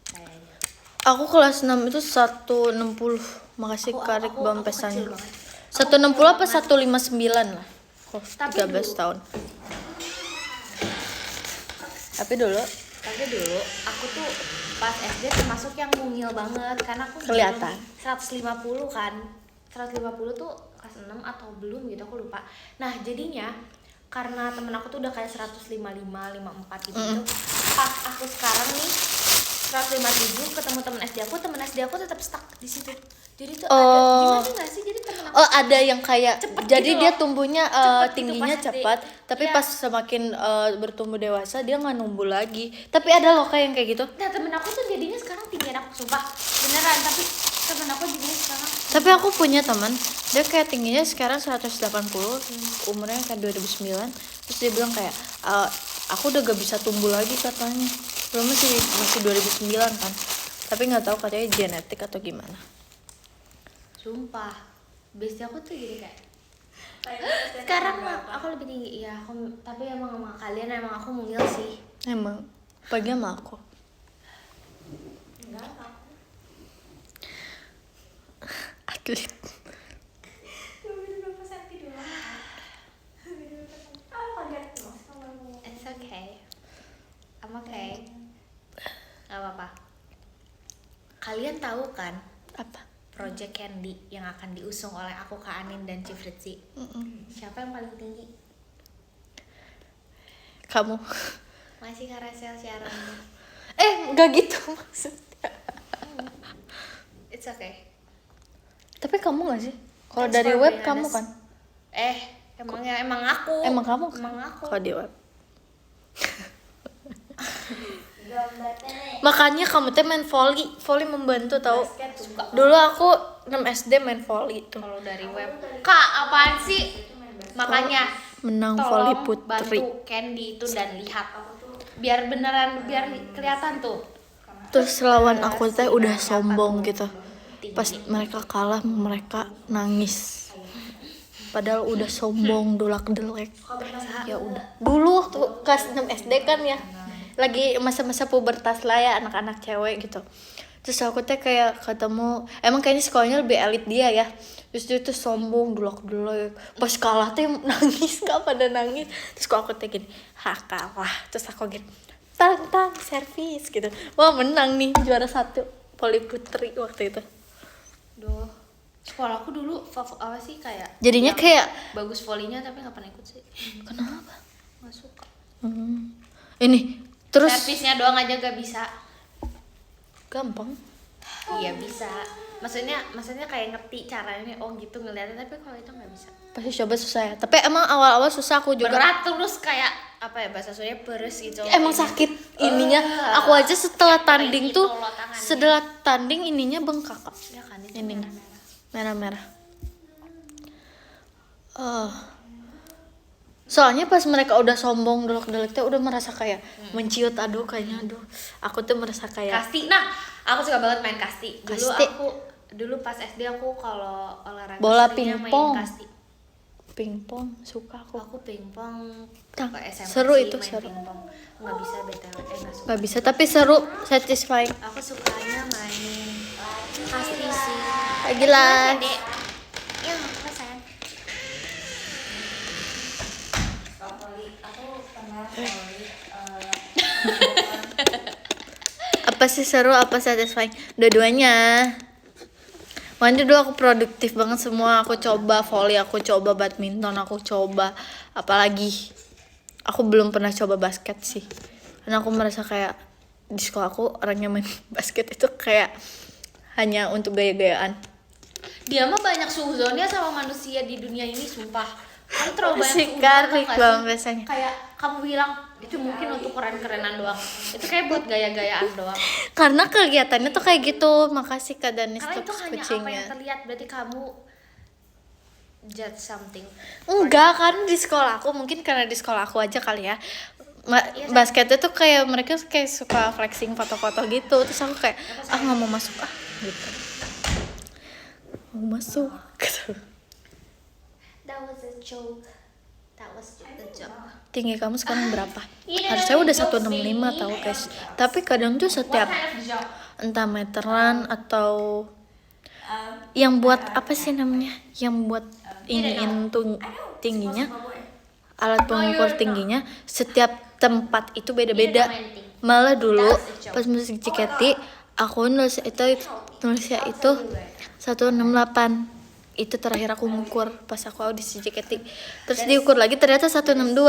kayaknya. Aku kelas 6 itu 160. Makasih Karik bang Aku pesannya. kecil banget. 160 apa 159 lah. Oh, Tapi 13 dulu. tahun. Tapi dulu Tapi dulu aku tuh pas SD termasuk yang mungil banget karena aku Kelihatan. belum 150 kan. 150 tuh kelas 6 atau belum gitu aku lupa. Nah, jadinya karena temen aku tuh udah kayak 155, 54 gitu. Pas aku sekarang nih 157 ketemu temen SD aku tetap stuck di situ. Jadi tuh Oh. ada gimana nggak sih? Jadi temen aku Oh, ada yang kayak Cepet jadi gitu dia loh. tumbuhnya Cepet gitu tingginya pas SD. cepat, tapi Iya. pas semakin bertumbuh dewasa dia nggak numbuh lagi. Tapi ada loh kayak yang kayak gitu. Nah, temen aku tuh jadinya sekarang tinggian aku, sumpah beneran. Tapi temen aku jadinya sekarang Tapi aku punya teman, dia kayak tingginya sekarang 180, umurnya kayak 2009. Terus dia bilang kayak aku udah gak bisa tumbuh lagi katanya. Belum masih 2009 kan. Tapi nggak tahu katanya genetik atau gimana. sumpah bestie aku tuh jadi kayak SD sekarang berapa? mah aku lebih tinggi ya aku, tapi emang sama kalian emang aku mungil sih. Emang pagi sama aku. atlet. Beda berapa senti doang. Beda berapa senti. Kaget loh sama kamu. It's okay. I'm okay. Gak apa-apa. Kalian tahu kan Apa? Project Candy yang akan diusung oleh aku, Kak Anin, dan Chief Ritzy? Siapa yang paling tinggi? Kamu. Masih Kak Rasel siarannya. Nggak gitu maksudnya. It's okay. Tapi kamu nggak sih? Kalau Thanks dari for web being kamu honest. kan? Emang aku. Emang kamu kan? Emang aku. Kalau di web. Makanya kamu teh main volley membantu tau. Basket suka. Dulu aku 6 SD main volley tuh. Kalau dari web. Kak, apaan sih? Makanya Menang volley tolong putri. bantu Candy itu dan lihat. Biar beneran, biar kelihatan tuh. Terus lawan aku teh udah sombong gitu. Pas mereka kalah mereka nangis. Padahal udah sombong, dulak-delek. Ya udah. Dulu waktu kelas 6 SD kan ya. Lagi masa-masa pubertas lah ya anak-anak cewek gitu. Terus aku teh kayak ketemu, emang kayaknya sekolahnya lebih elit dia ya. Terus dia tuh sombong, dulak-delek. Pas kalah teh nangis, Kak, pada nangis. Terus kok aku teh gini, kalah. Terus aku gini, tang servis gitu. Wah, menang nih, juara 1 volley putri waktu itu. Duh. Sekolah aku dulu apa sih kayak Jadinya yang kayak bagus volley-nya tapi nggak pernah ikut sih. kenapa? Nggak suka. Ini terus Servisnya doang aja gak bisa. gampang. Iya bisa. Maksudnya kayak ngerti caranya, oh gitu ngeliatnya, tapi kalau itu nggak bisa. Pasti coba susah ya. Tapi emang awal-awal susah aku juga. Berat terus kayak apa ya bahasa Sundanya beres gitu. Emang sakit ininya. Aku aja setelah tanding gitu tuh, loh tangannya. setelah tanding ininya bengkak, Kak. Ya kan itu Ininya merah-merah. merah-merah. Soalnya pas mereka udah sombong, delok-delok teh udah merasa kayak menciut, aduh kayaknya aduh. Aku tuh merasa kayak Kasti. Nah, aku suka banget main kasti. Kasti. Dulu pas SD aku kalau olahraga Bola seringnya main pingpong. kasti. pingpong suka aku. Aku pingpong Nah, ke SMP seru sih itu, main seru. pingpong. Nggak bisa BTW, nggak suka. Gak bisa tapi seru, satisfying. Aku sukanya main kasti sih. Lagi lah. Dek. Ya, apa sayang? Aku pernah volley. Apa sih seru, apa satisfying? Dua-duanya. Makanya dulu aku produktif banget semua. Aku coba volley, aku coba badminton, aku coba apalagi. Aku belum pernah coba basket sih. Karena aku merasa kayak di sekolah aku orangnya main basket itu kayak hanya untuk gaya-gayaan. Dia mah banyak suzonnya sama manusia di dunia ini, sumpah. Kamu terlalu banyak Si suzon, Karik tau gak banget sih? biasanya. Kayak kamu bilang itu mungkin untuk keren-kerenan doang. Itu kayak buat gaya-gayaan doang. Karena kegiatannya tuh kayak gitu. Makasih Kak Danis Karena tuh itu hanya apa kucingnya. yang terlihat, berarti kamu judge something. Enggak, kan di sekolah aku mungkin karena di sekolah aku aja kali ya. Basketnya tuh kayak mereka kayak suka flexing foto-foto gitu. Terus aku kayak nggak mau masuk gitu. Mau masuk gitu. That was a joke. That was just a joke. Tinggi kamu sekarang berapa? Ini Harusnya udah jokes, 165 baby. tahu guys. Tapi kadang tuh setiap What kind of joke? entah meteran atau yang buat apa sih namanya? Yang buat iniin tuh tingginya, alat pengukur tingginya setiap tempat itu beda-beda. Malah dulu pas musik JKT aku nulisnya itu 168. Itu terakhir aku ngukur pas aku audisi JKT. Terus diukur lagi ternyata 162.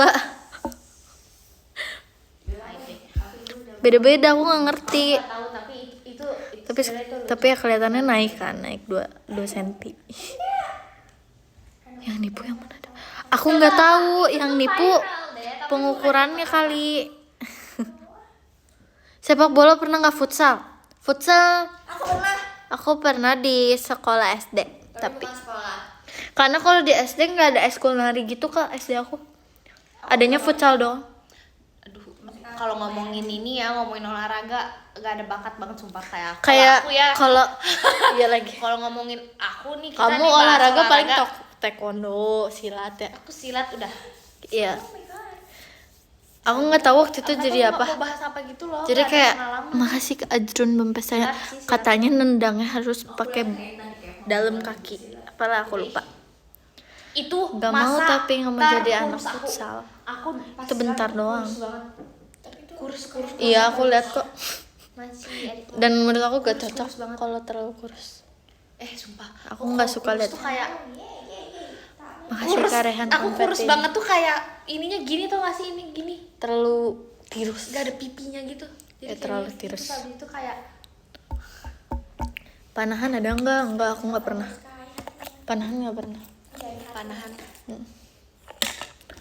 Beda-beda aku nggak ngerti. Nggak tahu, tapi itu Tapi ya kelihatannya naik kan, naik 2 cm. Yang nipu yang mana? Aku nggak tahu yang nipu pengukurannya kali. Sepak bola pernah nggak futsal? Futsal aku pernah di sekolah SD, tapi karena kalau di SD nggak ada ekskul nari gitu Kak, SD aku adanya futsal doang. Aduh, kalau ngomongin ini ya, ngomongin olahraga, gak ada bakat banget sumpah kayak aku. Kayak Aku ya, kalau iya lagi kalau ngomongin aku nih, kita kamu nih bahas olahraga paling taekwondo, silat ya. Aku silat udah. Iya. Aku nggak tahu waktu itu Karena jadi aku apa. nggak mau bahas apa gitu loh. Jadi nggak ada kayak pengalaman. makasih ke Ajrun Bempes saya Silat sih, silat. katanya nendangnya harus pakai dalam kaki. Apalah aku lupa. Itu Gak mau masa tapi nggak mau ntar jadi anak kurus aku. futsal. Aku pas Itu bentar sekarang doang. kurus banget. Kurus. Iya aku lihat kok. Masih adik. Dan menurut aku gak Kurus cocok banget. kalau terlalu kurus. Sumpah. Aku nggak kalau suka kurus lihat. tuh kayak Makasih kurus. Kak Rehan Aku kurus konvertin. banget tuh kayak ininya gini tuh nggak sih, ini gini. Terlalu tirus. Gak ada pipinya gitu. Jadi Ya, kayak terlalu gitu, tirus. habis itu kayak Panahan ada enggak? Enggak, aku nggak pernah. Panahan nggak pernah. panahan.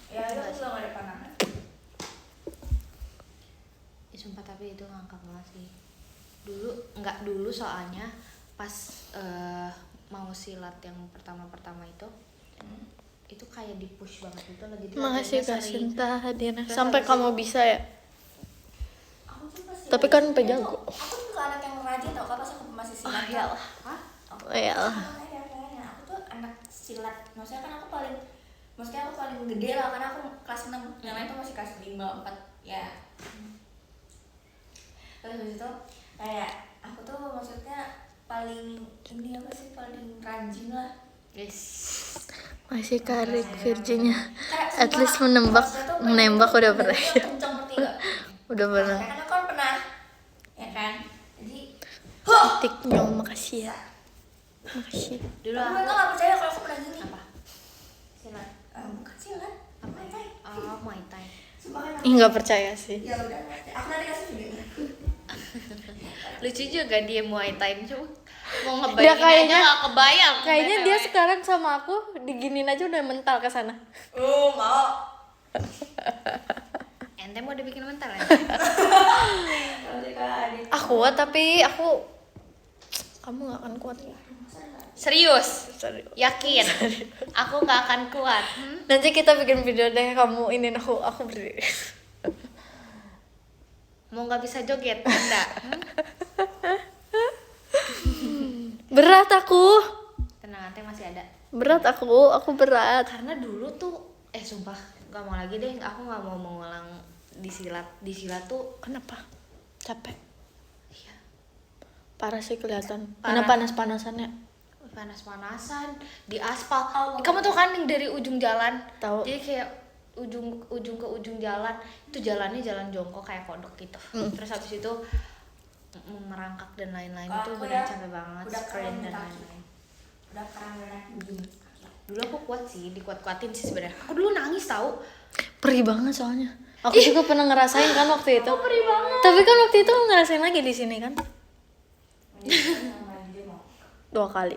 Ya itu aku nggak ada panahan. Sumpah tapi itu ngangkat banget sih. Dulu soalnya pas mau silat yang pertama itu itu kayak di push banget gitu loh, jadi Makasih latihannya Kak sering. Sinta hadirnya. Terus Sampai habis kamu bisa ya. Aku tuh pas Tapi silat kan itu, pejago. Aku tuh bukan anak yang rajin tau kan, pas aku masih silat. ya Allah. Hah? Oh ya lah. Makanya aku tuh anak silat. Maksudnya kan aku paling gede lah, karena aku kelas 6. Yang lain tuh masih kelas 5, 4 ya. Terus habis itu kayak aku tuh maksudnya paling ini apa sih, paling rajin lah. Yes. Masih Karik Virginia. Kayak At sumpah, least menembak maksudnya tuh menembak pengen udah tuh pernah. bener-bener kenceng, ngerti nggak? Udah pernah. Karena aku kan pernah, ya kan. Jadi, Tik nyong makasih ya. Makasih. Dulu aku aku nggak percaya kalau aku pernah gini. apa? Silat. Bukan silat, Muay Thai. Muay Thai. Sumpah kan aku- Ih nggak percaya sih. Ya udah, aku nanti kasih videonya. Lucu juga dia Muay Thai cuma mau Dia ngebayangin kayaknya- aja gak kebayang. Kayaknya dia BTW. sekarang sama aku diginin aja udah mental ke sana. Mau. Ente mau dibikin mental ya? Nanti kalau adik. Aku kuat tapi kamu nggak akan kuat. Serius? Serius. Yakin? Aku gak akan kuat. Nanti kita bikin video deh kamu ini aku berdiri. Mau gak bisa joget? Enggak. Berat aku. Tenang, Ante masih ada. Berat aku berat. Karena dulu tuh sumpah gak mau lagi deh, aku gak mau mengulang di silat tuh. Kenapa? Capek. Iya, Parah sih kelihatan. Parah. Mana panas-panasannya. panas-panasan di aspal. Kamu tuh kan yang dari ujung jalan. Tahu. Jadi kayak ujung ke ujung jalan itu jalannya jalan jongkok kayak kodok gitu. Terus habis itu merangkak dan lain-lain Kalau itu aku benar ya, capek banget, udah sprint keren dan kaki. lain-lain. Udah keren banget begini. Dulu aku kuat sih, dikuat-kuatin sih sebenarnya. Aku dulu nangis tahu. Perih banget soalnya. Aku juga pernah ngerasain kan waktu itu. Perih banget. Tapi kan waktu itu ngerasain lagi di sini kan. Sama dia mau. 2 kali.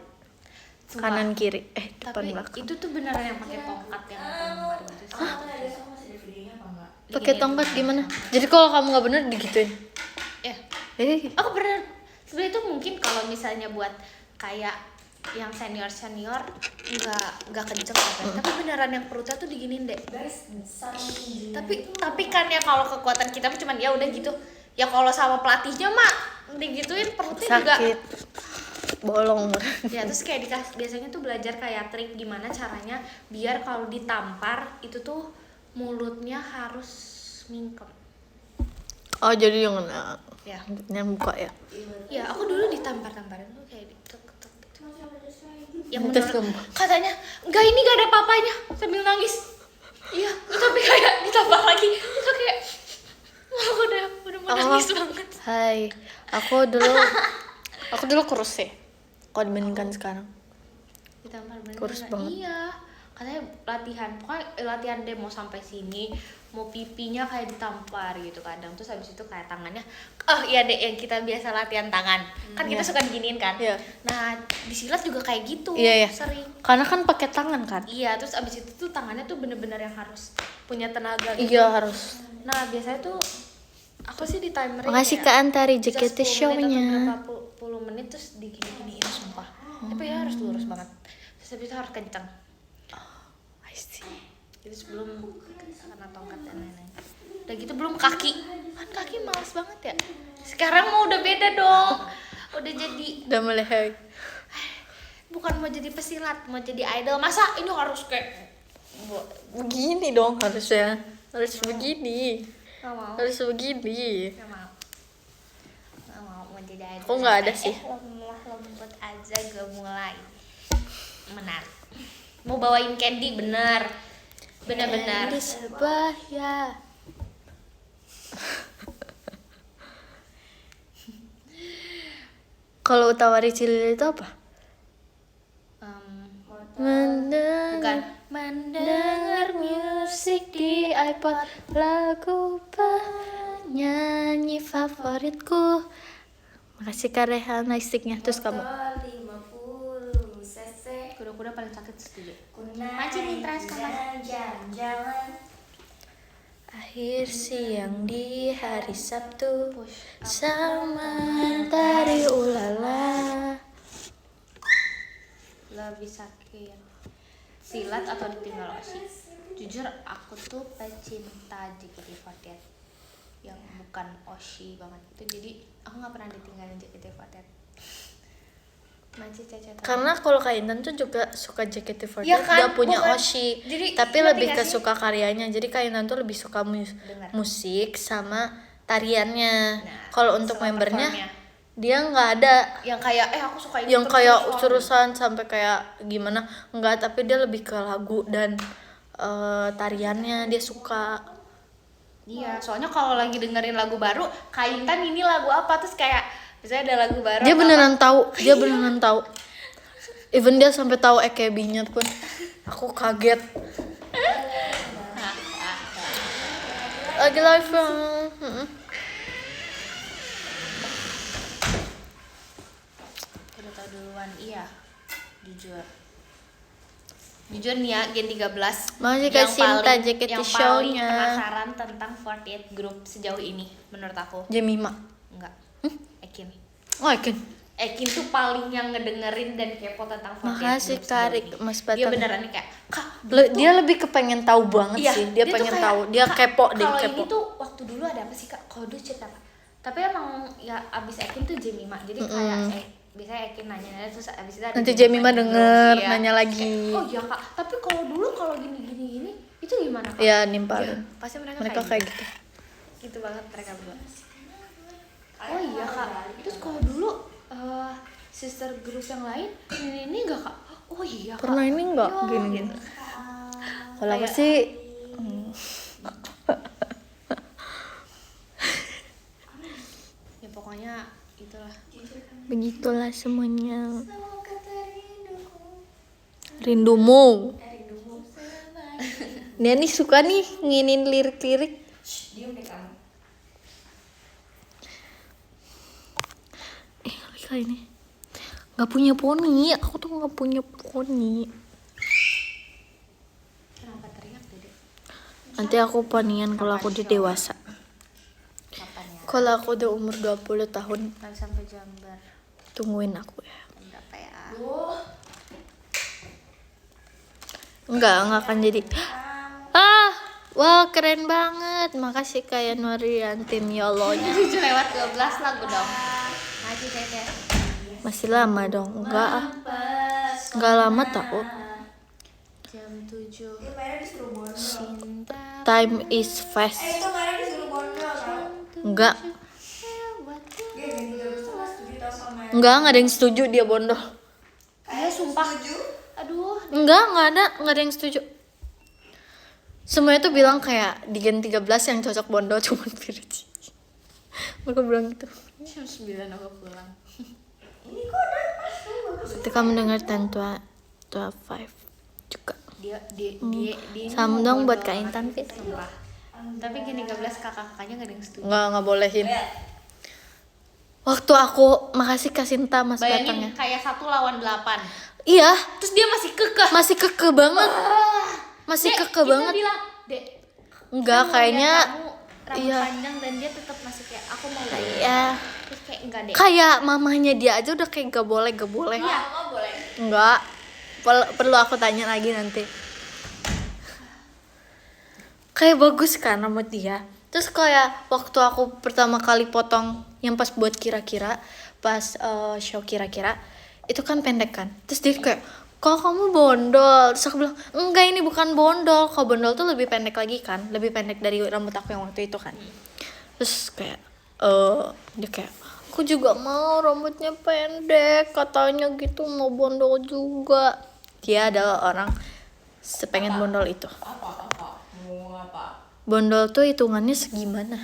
Sumpah. Kanan kiri. Depan Tapi belakang. itu tuh beneran yang pakai tongkat yang lempar gitu sih. Aku ada sama masih ada videonya apa enggak? Pakai tongkat gimana? Jadi kalau kamu nggak bener digituin. Ya, Eh, aku pernah. Sebenarnya itu mungkin kalau misalnya buat kayak yang senior nggak kenceng tapi beneran yang perutnya tuh diginin deh. Guys, saking Tapi kan ya kalau kekuatan kita mah cuman ya udah gitu. Ya kalau sama pelatihnya mah digituin perutnya juga. sakit. Bolong. Ya terus kayak biasanya tuh belajar kayak trik gimana caranya biar kalau ditampar itu tuh mulutnya harus mingkem. Oh, jadi yang Ya. buka ya. Ya aku dulu ditampar-tamparin tuh kayak gitu. Yang Terus menurut kamu? katanya enggak, ini gak ada apa-apanya sambil nangis. Iya, tapi kayak ditampar lagi itu kayak aku udah mau nangis banget. Hai. Aku dulu kurus sih. Kalau dibandingkan sekarang. Ditampar bener. Kurus banget. Iya, katanya pokoknya latihan deh mau sampai sini, mau pipinya kayak ditampar gitu kadang. Terus habis itu kayak tangannya, iya deh yang kita biasa latihan tangan. Kan kita Iya. suka diginiin kan. Iya. Nah, di silat juga kayak gitu. Iya. Sering. Karena kan pakai tangan kan. Iya, terus abis itu tuh tangannya tuh bener-bener yang harus punya tenaga gitu. Iya harus. Nah, biasanya tuh aku sih di timerin Makasih ya, Kak Antari bisa JKT 10 menit atau show-nya. berapa puluh menit terus digini-giniin sumpah. Tapi ya harus lurus banget. Terus habis itu harus kencang. I see. Jadi sebelum kena tongkat dan lain-lain. Udah gitu belum kaki. Kan kaki males banget ya. Sekarang mau udah beda dong. Udah jadi Udah mulai hack. bukan mau jadi pesilat, mau jadi idol. Masa ini harus kayak Begini dong harusnya. Harus begini. nggak mau. Harus begini. Nggak mau jadi idol. Aku nggak ada sih. Lemah lembut aja gue mulai. menarik. Mau bawain candy, bener. Benar-benar. Di sebaya. Kalau Utawari Cilili itu apa? Bukan. Mendengar musik di iPod, lagu penyanyi favoritku. Makasih Kak Rehan listriknya. Terus kamu? 50 cc. Kuda-kuda paling sakit setuju. Maci Mitra sekarang jalan-jalan. Akhir siang di hari Sabtu sama tari ulala. Lebih sakit silat atau ditinggal Oshi? Jujur aku tuh pecinta JKT48 yang bukan Oshi banget itu, jadi aku nggak pernah ditinggalin JKT48. Masih cacat. Karena kalau Kak Intan tuh juga suka JKT48, Ya kan, dia punya bukan. Oshi, Jadi, tapi ngerti lebih gak ke sih? suka karyanya. Jadi Kak Intan tuh lebih suka Dengar. musik sama tariannya. Nah, Kalau untuk sama membernya performnya. dia nggak ada Yang kayak aku suka ini yang terus kayak perform. urusan sampai kayak gimana, enggak, tapi dia lebih ke lagu dan tariannya dia suka. Iya, soalnya kalau lagi dengerin lagu baru, Kak Intan ini lagu apa, terus kayak misalnya ada lagu baru Dia atau beneran apa, tahu, dia beneran tahu. Even dia sampai tahu EKB-nya pun. Aku kaget. Lagi live. udah tahu duluan. Iya, jujur nih ya, Gen 13 Masih yang Sinta paling- JKT yang paling show-nya. penasaran tentang 48 Group sejauh ini menurut aku. Jemima. Enggak, Ekin. Oh, Ekin. Ekin tuh paling yang ngedengerin dan kepo tentang 48 Makasih, Group Kak sejauh Rik, ini. Mas Dia Batang. beneran nih kayak, Kak, Dia lebih kepengen tahu banget iya, sih. Dia tuh pengen kayak, tahu. Dia Kak, kepo deh, kalau kepo. ini tuh waktu dulu ada apa sih Kak? Kalau dulu cerita apa? Tapi emang ya abis Ekin tuh Jemima. Jadi kayak biasanya Ekin nanya terus abis itu ada Nanti Jemima dulu. denger, Iya. nanya lagi. Kayak, oh iya Kak, tapi kalau dulu kalau gini itu gimana Kak? Iya, nimpalin. Pasti mereka Kayak gitu. gitu banget mereka berdua. Oh iya Kak, terus kalau dulu sister group yang lain ini enggak Kak? Oh iya Kak. Pernah ini enggak Ya, gini-gini? gitu. Kalau aku Kayak- sih Ya pokoknya itulah. begitulah semuanya. Rindumu. Dia nih suka nih nginin lirik-lirik. Diam deh kamu. Lika ini nggak punya poni. Aku tuh nggak punya poni. Kenapa teriak Dede? Nanti aku ponian kalau aku udah dewasa. Kapan ya? Kalau aku udah umur 20 tahun, Nanti sampai Jambar. tungguin aku ya. Berapa ya? Enggak akan jadi. Wah, keren banget. Makasih Kak Yanuariantin Yolonya. 7 lewat 12 lagu dong. Maju Dede. Masih lama dong. Enggak lama tau. Jam 7. Merah disuruh bondol. Cinta Time is fast. Itu merah disuruh bondol tau. Enggak. Dia jadi gak bisa setuju tau sama merah. Enggak ada yang setuju dia bondol. Iya sumpah. Setuju? Aduh. Enggak ada yang setuju. Semuanya tuh bilang kayak di Gen 13 yang cocok bondol cuma Virgi. Mereka bilang gitu. Jam 9 aku pulang. Ini kok udah pas tuh bagus. Ketika mendengar 10-12-5 juga. Dia ini Salam mau dong buat bondol Kak Intan, banget, Fit. sumpah. Tapi Gen 13 kakak-kakaknya gak ada yang setuju. Enggak bolehin. Waktu aku makasih Kak Sinta Mas Batangnya. Bayangin kayak 1 lawan 8. Iya, Terus dia masih kekeh. masih keke banget. Masih Dek, keke kita banget. bilang, Dek, Enggak, kita mau kayaknya lihat kamu rambut iya. panjang dan dia tetap masih kayak aku mau lihat. Iya. Terus kayak enggak deh. Kayak mamanya dia aja udah kayak gak boleh. Iya, nggak boleh. Enggak. Perlu aku tanya lagi nanti. Kayak bagus kan rambut dia. Terus kayak waktu aku pertama kali potong yang pas buat kira-kira, pas show kira-kira, itu kan pendek kan. Terus dia kayak, kok kamu bondol? Terus aku bilang, enggak ini bukan bondol. Kalau bondol tuh lebih pendek lagi kan. Lebih pendek dari rambut aku yang waktu itu kan. Terus kayak, dia kayak, aku juga mau rambutnya pendek. Katanya gitu mau bondol juga. dia adalah orang sepengen Apa? bondol itu. Apa mau apa? Bondol tuh hitungannya segimana?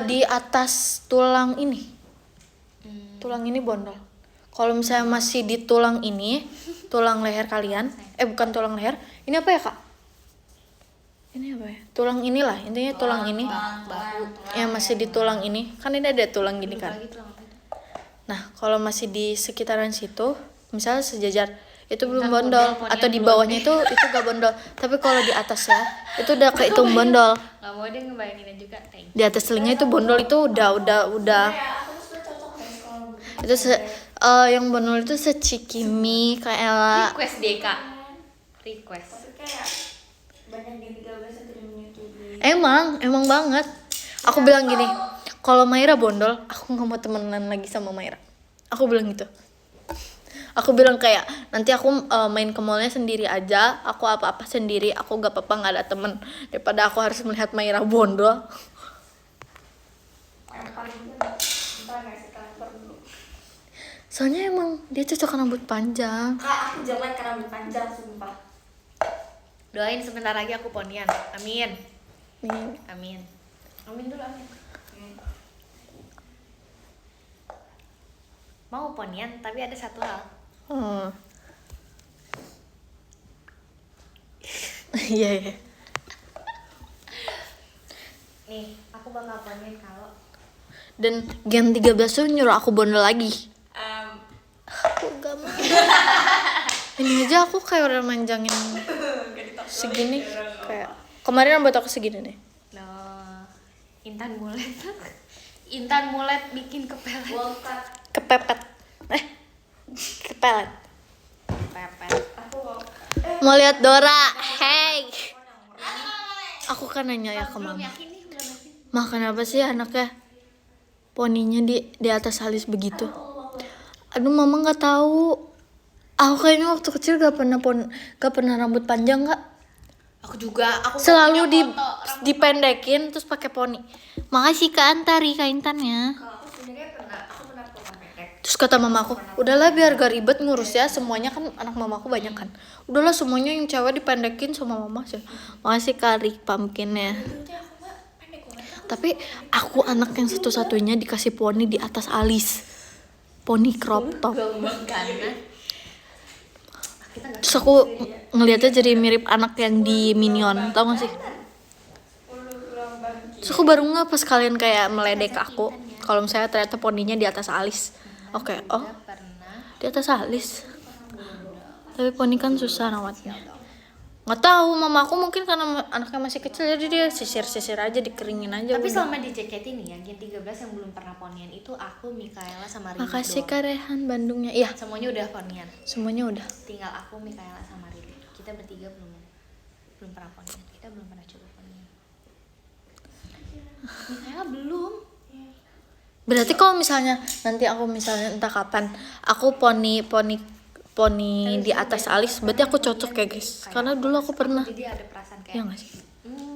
Di atas tulang ini. Tulang ini bondol. Kalau misalnya masih di tulang ini, tulang leher kalian, bukan tulang leher. Ini apa ya, Kak? Ini apa ya? Tulang inilah, intinya tulang ini. bahu. Yang masih di tulang ini. Kan ini ada tulang gini kan. Lagi tulang apa itu? Nah, kalau masih di sekitaran situ, misalnya sejajar, itu belum Ntar bondol. bondol, Atau di poninya bawahnya itu gak bondol. Tapi kalau di atas ya, itu udah kehitung bondol. Nggak mau dia ngebayanginnya juga. Thank you. Di atas telinga itu bondol itu udah. Ya, aku suka cocok guys kalau Itu yang bondol itu secikimi kayak Request deh kak. Request. tapi kayak banyak di 13 yang tidak menyetujui. emang banget. Aku bilang gini, kalau Maira bondol, aku nggak mau temenan lagi sama Maira. Aku bilang gitu. Aku bilang kayak nanti aku main ke mallnya sendiri aja, aku apa-apa sendiri, aku gak apa-apa nggak ada temen daripada aku harus melihat Maira bondol. Yang paling bentar nggak sih kantor dulu. Soalnya emang dia cocok rambut panjang. Kak, aku jelek karena rambut panjang sumpah. Doain sebentar lagi aku ponian. Amin. Nih, Amin. Amin dulu amin. Mau ponian tapi ada satu hal. Iya. Nih, aku bakal ponian kalau Dan Gen 13 tuh nyuruh aku bondol lagi. Aku gak mau. Ini aja aku kayak udah manjangin segini, kayak kemarin rambut aku segini nih. Loh, Intan Mulet. Intan Mulet bikin kepelet. Wolkat. Kepepet. Kepelet. Pepet. Aku Mau lihat Dora? Hey. Aku kan nanya ya ke Belum mama. yakin nih, belum yakin. Ma, kenapa sih anaknya poninya di atas alis begitu? Aduh, mama nggak tahu. Aku kayaknya waktu kecil gak pernah rambut panjang kak. Aku juga, aku Selalu punya foto rambut. dipendekin terus pakai poni. Makasih Kak Antari kaintannya. kalau aku sebenarnya aku pernah potong pendek. Terus kata mama aku, udahlah biar gak ribet ngurus ya, semuanya kan anak mamaku banyak kan. Udahlah semuanya yang cewek dipendekin sama mama sih. Makasih Kari pumpkinnya. Tapi aku anak yang satu-satunya dikasih poni di atas alis. Poni crop top. Gelombang kanan. Kita nggak Terus aku ngeliatnya jadi mirip anak yang di Minion, tau gak sih? Terus aku baru nggak pas kalian kayak meledek aku kalau misalnya ternyata poninya di atas alis. Oke, oh pernah. di atas alis. Tapi poni kan susah rawatnya. Nggak tahu, mama aku mungkin karena anaknya masih kecil jadi dia sisir-sisir aja, dikeringin aja. Tapi udah. selama di JKT nih ya, Gen 13 yang belum pernah ponian itu aku, Mikaela sama Riri Makasih doang. Kak Rehan Bandungnya. Iya, Semuanya udah ponian. semuanya udah. Tinggal aku, Mikaela sama Riri. Kita bertiga belum pernah ponian. Kita belum pernah coba ponian. Mikaela belum. Berarti kalau misalnya nanti aku misalnya entah kapan aku poni di atas alis, berarti aku cocok ya guys. Karena dulu aku pernah. Jadi ada perasaan kayak Iya nggak sih?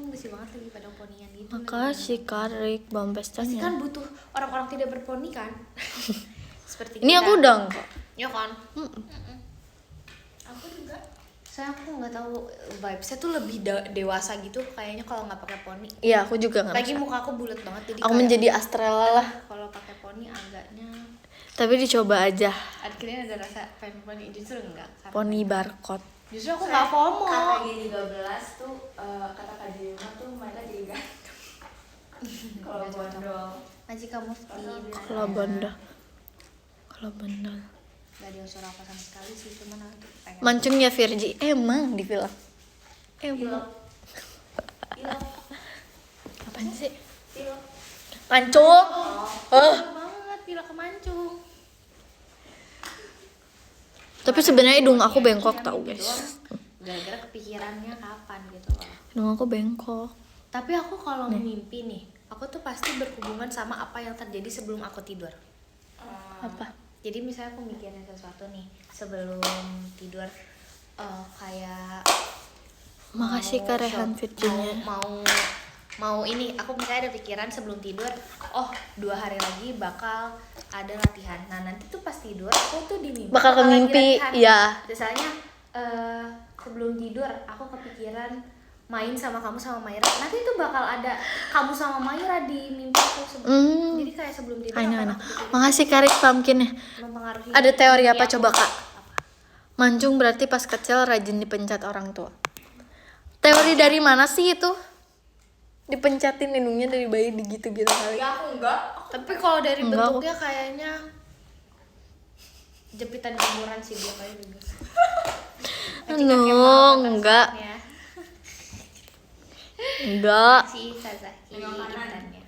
Bersih banget lagi pada ponian gitu. Makasih Karik bawang Pasti pestanya. kan butuh orang-orang tidak berponi kan. Seperti Ini kita. aku udah enggak. Ya kan? Aku juga. Saya aku nggak tahu vibesnya tuh lebih dewasa gitu kayaknya kalau nggak pakai poni. Iya, aku juga Lagi ngerasa. muka aku bulat banget jadi Aku kayak menjadi Astrela lah. kalau pakai poni agaknya Tapi dicoba aja. akhirnya ada rasa pengen poni justru enggak. Karena Poni barcode. justru aku nggak FOMO. Kata G13 tuh kata Kak Jilma tuh mereka jadi ganteng. Kalau bondol. Majika Mufti. Kalau bondol. Gak ada unsur apa sama sekali sih, cuman aku pengen. Mancungnya Virgi emang di film. Emang. Apaan sih? Mancung. banget bila ke mancung. Tapi sebenarnya hidung aku bengkok tau guys. Gara-gara kepikirannya kapan gitu loh. Hidung aku bengkok. Tapi aku kalau mimpi nih, aku tuh pasti berhubungan sama apa yang terjadi sebelum aku tidur. Apa? Jadi misalnya aku mikirin sesuatu nih sebelum tidur, kayak Makasih Kak Rehan Virginia. mau ini aku misalnya ada pikiran sebelum tidur, 2 hari lagi bakal ada latihan. Nah nanti tuh pas tidur aku tuh di mimpi Bakal ke lagi mimpi, latihan. iya. Misalnya tidur aku kepikiran main sama kamu sama Maira, nanti itu bakal ada kamu sama Maira di mimpi aku sebelum. Jadi kayak sebelum tidur Ano. aku pikirin Makasih Karik pumpkinnya. mempengaruhi. Ada teori apa mimpi coba aku. Kak? Mancung berarti pas kecil rajin dipencet orang tua. Teori dari mana sih itu? Dipencatin hidungnya dari bayi gitu-gitu kali. Ya aku enggak. Tapi kalau dari Enggak, bentuknya kayaknya jepitan jemuran sih dia kayak gitu. Enggak. Enggak. Si Kazaki gitarnya.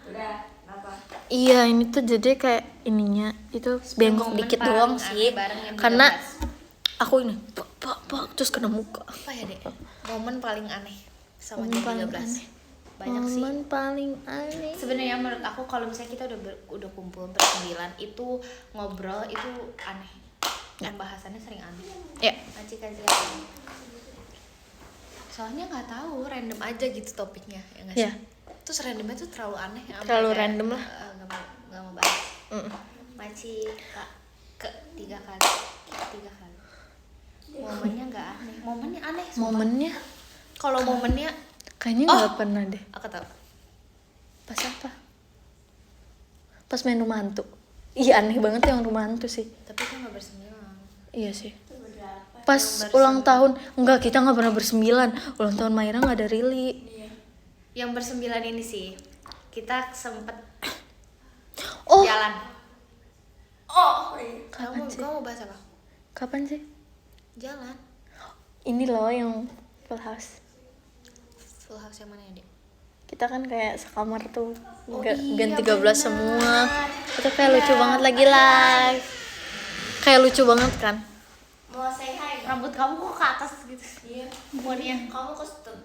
Udah, apa? Iya, ini tuh jadi kayak ininya itu bengkok Momen dikit paling doang aneh sih. bareng yang Karena 13. aku ini pak terus kena muka. Apa ya dek? Momen paling aneh sama Momen jam paling 13. aneh. Banyak sih. Momen paling aneh. Sebenarnya menurut aku kalau misalnya kita udah kumpul bersembilan itu ngobrol itu aneh. Pembahasannya sering aneh. Ya. Aci kasih soalnya nggak tahu random aja gitu topiknya ya nggak sih? Ya. Terus randomnya tuh terlalu aneh ya, Terlalu kayak, random lah. nggak mau bahas. Mm. Maci kak ke 3 kali momennya nggak aneh, momennya aneh sumpah. Momennya Kalau momennya kayaknya Oh. nggak pernah deh. aku tahu Pas apa? Pas main rumah hantu. Iya aneh banget yang rumah hantu sih. tapi kan nggak bersembilan. Iya sih. Pas ulang tahun enggak, kita nggak pernah bersembilan. Ulang tahun Maira nggak ada Rili. Yang bersembilan ini sih kita sempet Oh, jalan. Oh, iya. kapan sih? Kamu mau bahas apa? Kapan sih? Jalan. Ini loh yang full house. Full house yang mana ya dek? Kita kan kayak sekamar tuh. Oh Gan iya, 13 benar. semua. Itu kayak lucu banget lagi live. Kayak lucu banget kan? Mau say hi? Rambut kamu kok ke atas gitu? Iya. Buatnya. Kamu ke stutrum.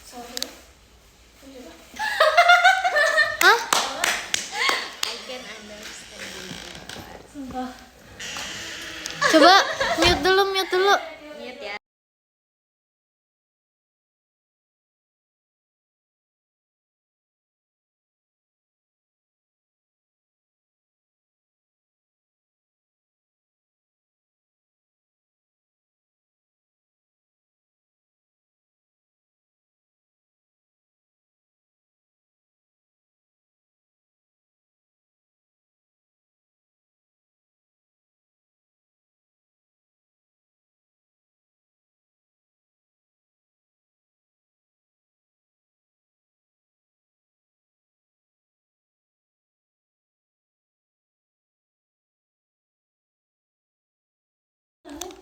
Sorry. Hah? I can understand you. Coba mute dulu. Mute ya.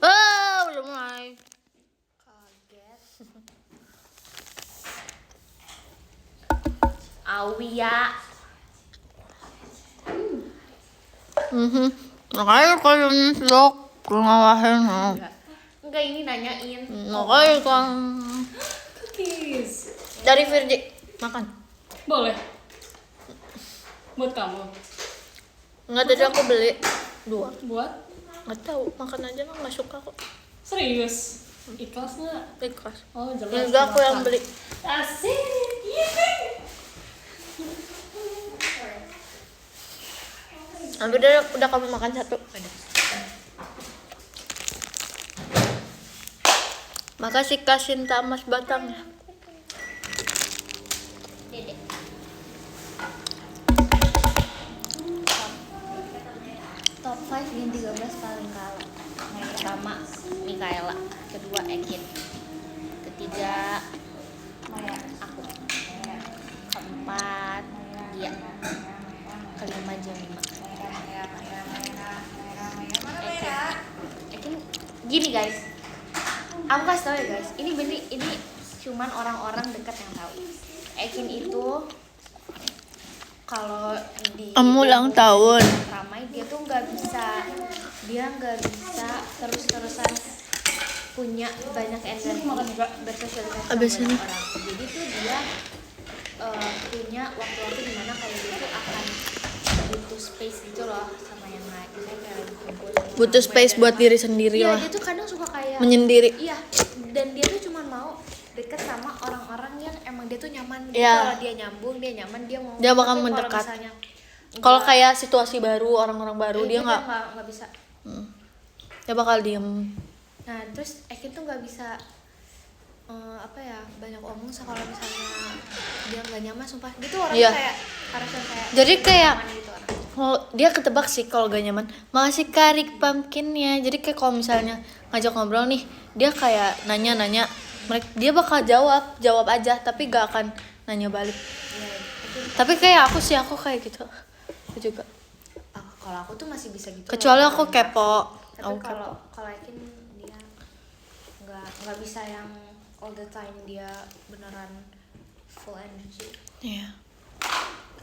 Oh, udah mulai. Kaget. Awia. Makanya kalian sok ngawahin. Enggak ini nanyain. Makanya kan Cookies. dari Virgi makan. Boleh. Buat kamu. Enggak, tadi aku beli 2. Buat? Nggak tahu, makan aja lah, nggak suka kok. Serius? Ikhlas nggak? Ikhlas. Oh, jelas. Enggak, aku yang beli. Asik. Iya. Ambil udah kamu makan 1. Makasih Kak Sinta Mas Batang. Dedek. Top 5 yang 13 paling kalah. Yang pertama Mikaela, kedua Ekin, ketiga Maya aku, keempat dia, kelima Jemima. Ekin gini guys, aku kasih tau ya guys, ini cuman orang-orang dekat yang tahu. Ekin itu kalau di Ulang tahun. ramai dia tuh nggak bisa terus-terusan punya banyak energi bersosialisasi Abis sama ini. banyak orang. Jadi tuh dia punya waktu-waktu dimana kayak dia tuh akan butuh space gitu loh sama yang lain. Misalnya kayak lagi kumpul sama Butuh orang space dan buat apa. diri sendiri Iya, lah. dia tuh kadang suka kayak Menyendiri. Iya, dan dia tuh cuma mau deket sama orang-orang yang emang dia tuh nyaman gitu. Iya. Kalau dia nyambung, dia nyaman, dia mau. Dia bakal Tapi kalau mendekat. misalnya Kalau kayak situasi baru, orang-orang baru dia nggak bisa. dia bakal diem. Nah terus Ekin tuh nggak bisa banyak omong kalau misalnya dia nggak nyaman, sumpah dia tuh orangnya Iya. kayak harusnya kayak Jadi kayak nyaman gitu orang. oh, dia ketebak sih kalau gak nyaman. Makasih Karik pumpkinnya. Jadi kayak kalau misalnya ngajak ngobrol nih, dia kayak nanya-nanya, dia bakal jawab aja, tapi gak akan nanya balik. Iya, Tapi kayak aku kayak gitu. Aku juga. kalau aku tuh masih bisa gitu. Kecuali aku kepo. Tapi Aku kalau Ekin dia nggak bisa yang all the time dia beneran full energy. Iya.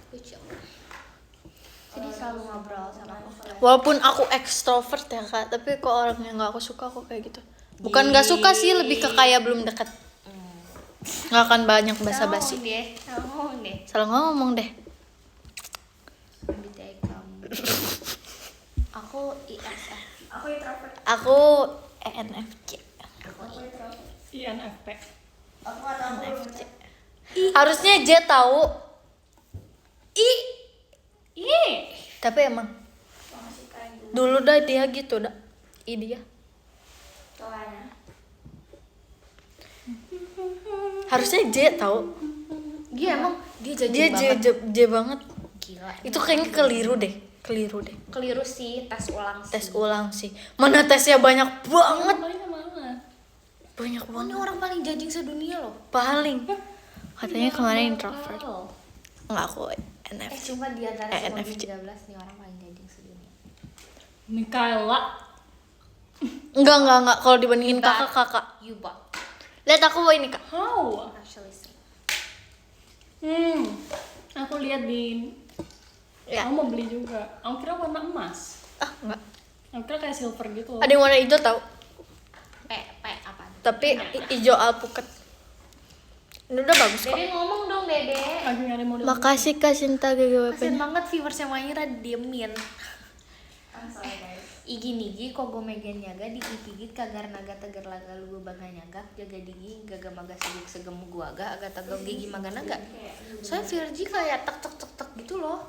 Lucu. Jadi selalu ngobrol sama aku. Walaupun aku ekstrovert ya kak, tapi kok orang yang gak aku suka aku kayak gitu. Bukan gak suka sih, lebih ke kayak belum dekat. Gak akan banyak basa-basi. Ngomong deh. Salah ngomong deh. MBTI kamu. Aku ISF. Aku introvert. Aku ENFJ. Aku introvert. INFP. Aku nggak tahu. ENFJ. Harusnya J tahu. Tapi emang Masih kayak gitu. dulu dah dia gitu dah. Dia. Soalnya. Harusnya J tahu. Dia emang dia jadi Dia banget. J banget. Gila. Itu kayaknya keliru deh. Keliru sih, tes ulang sih. Tes ulang sih. Mana tesnya banyak banget. Paling mana? Banyak Ini banget. orang paling judging sedunia loh. Paling. Katanya kemarin introvert. Enggak, aku NFJ. Cuma di antara semua NFJ. 13 nih orang paling judging sedunia. Mikaela. Enggak. Kalau dibandingin kakak. You bought Lihat aku bawa ini kak. How? actually sih. Aku lihat di. Ya. Aku mau beli juga. Aku kira warna emas. Ah enggak. Aku kira kayak silver gitu. Ada yang warna hijau tau. P apa? Tapi hijau alpukat. Ini udah bagus kok. Dede ngomong dong Dede. Lagi nyari model. Makasih kak Sinta Kasian GGWP-nya. banget viewersnya Maira diemin. I'm sorry guys. Igi-nigi kok gue megan nyaga digigit kagar naga tegar laga lu baga nyaga jaga digi gaga maga seguk segemu gua agak tegak gigi maga naga. Soalnya Virgi kayak tek gitu loh.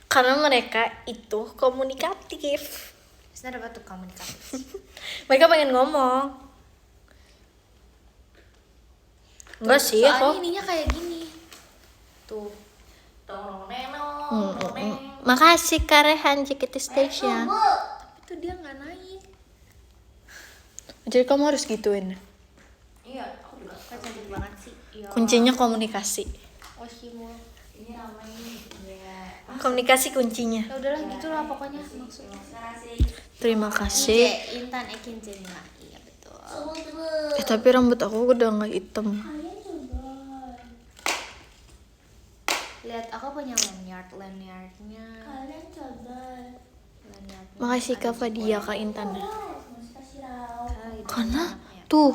Karena mereka itu komunikatif. Sebenarnya apa tuh komunikatif? Mereka pengen ngomong. Enggak sih Soalnya aku. ininya kayak gini. Tuh. Makasih Kak Rehan JKT Station. Itu dia nggak naik. Jadi kamu harus gituin. Iya, aku juga. Kan cantik banget sih. Iya. Kuncinya komunikasi. Oshimu. Ini namanya ya. Komunikasi kuncinya. Ya udahlah gitu lah pokoknya maksudnya. Terima kasih. Intan Ekin Jenina. Iya betul. Tapi rambut aku udah nggak hitam. Lihat aku punya lanyardnya. Kalian coba. Lanyardnya. Makasih Kak Fadia Kak Intan. Masih kasih tahu. Karena tuh,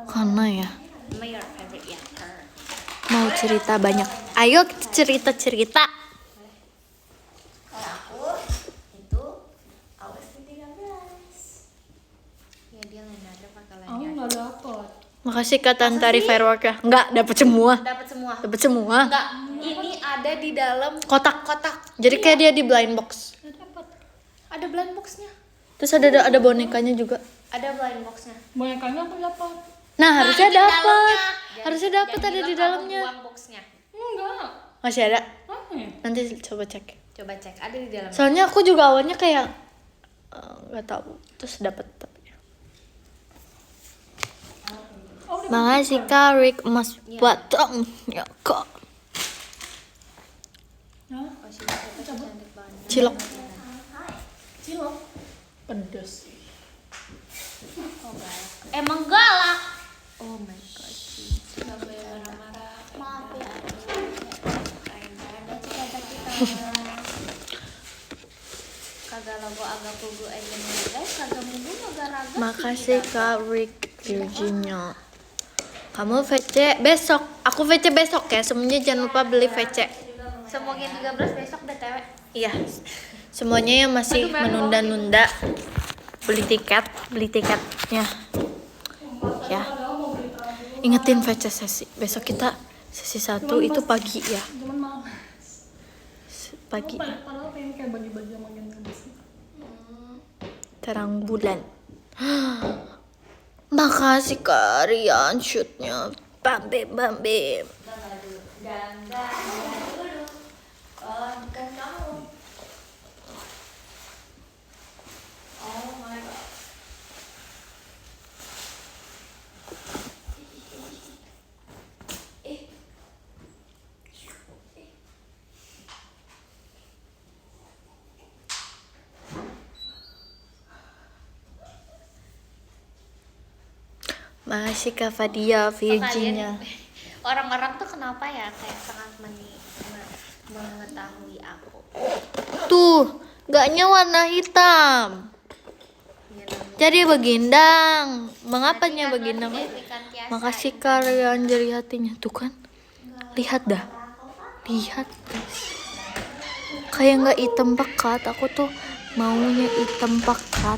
karena ya My your favorite actor. mau cerita banyak. Ayo kita cerita. Kalau aku itu awas di 13. Ya dia lanyardnya pakai Aku lanyard. nggak dapet. Makasih Kak Tantari Firework ya. Enggak, dapat semua. Dapat semua. Dapat semua. Enggak, ini ada di dalam Kotak. kotak. Jadi kayak dia di blind box. Nggak dapet. Ada blind boxnya. Terus ada bonekanya juga. Ada blind boxnya. Bonekanya aku dapet. Nah, harusnya ada di dapat. dalamnya. Harusnya dapat Jangan ada di bilang dalamnya. kamu buang boxnya. Enggak. Masih ada. Apa ya? Nanti coba cek. Coba cek, ada di dalamnya. Soalnya aku juga awalnya kayak nggak tahu. Terus dapat. Oh, udah. Makasih Kak Rick Mas Batang. Ya Kak. Hah? Oh, sih, cantik banget. Cilok. Cilok. Pedes. Oh, galak. Emang galak. Oh my god. Nggak boleh marah-marah. Maaf ya. Kagak logo agak pugu aja nih guys, kagak mugu agak raga. Makasih Kak Rick Virginia. Kamu VC besok. Aku VC besok ya. Semuanya jangan lupa beli VC. Semoga 13 besok BTW. Iya. Semuanya yang masih menunda-nunda beli tiketnya. Ya. Ingetin VC sesi. Besok kita sesi 1 itu pagi ya. Cuman mau. pagi. Padahal pengen kayak bagi-bagi sama Gen-Z. Terang bulan. Makasih kalian shootnya. Bambe bambe. Dan dulu. Bukan kamu. Oh my god. Makasih Kak Fadia Virginia. Orang-orang tuh kenapa ya kayak sangat mengetahui aku. Tuh, gaknya warna hitam. Ya, namanya. Jadi begindang. Mengapanya Nanti kan begindang? Nurhidayati Kantiasa Makasih itu. kalian jari hatinya. Tuh kan. Lihat dah. Lihat. Kayak nggak hitam pekat. Aku tuh maunya hitam pekat.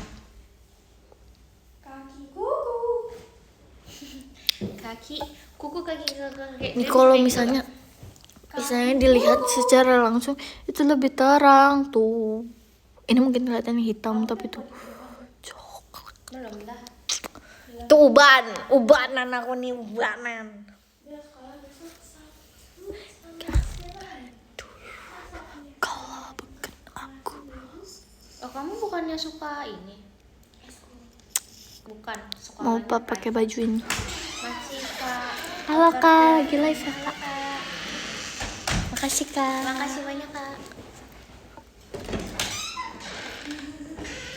Kaki kuku kaki. Ini kalau misalnya dilihat secara langsung itu lebih terang tuh. Ini mungkin kelihatannya hitam tapi tuh coklat. Belum dah. Tuh ubanan aku nih ubanan. Kalau bukan aku. Oh, kamu bukannya suka ini? Bukan, suka Mau Pak pakai baju ini. masih Kak. Halo Kak, lagi live ya Halo, Kak. Kak. Makasih Kak. Makasih banyak Kak.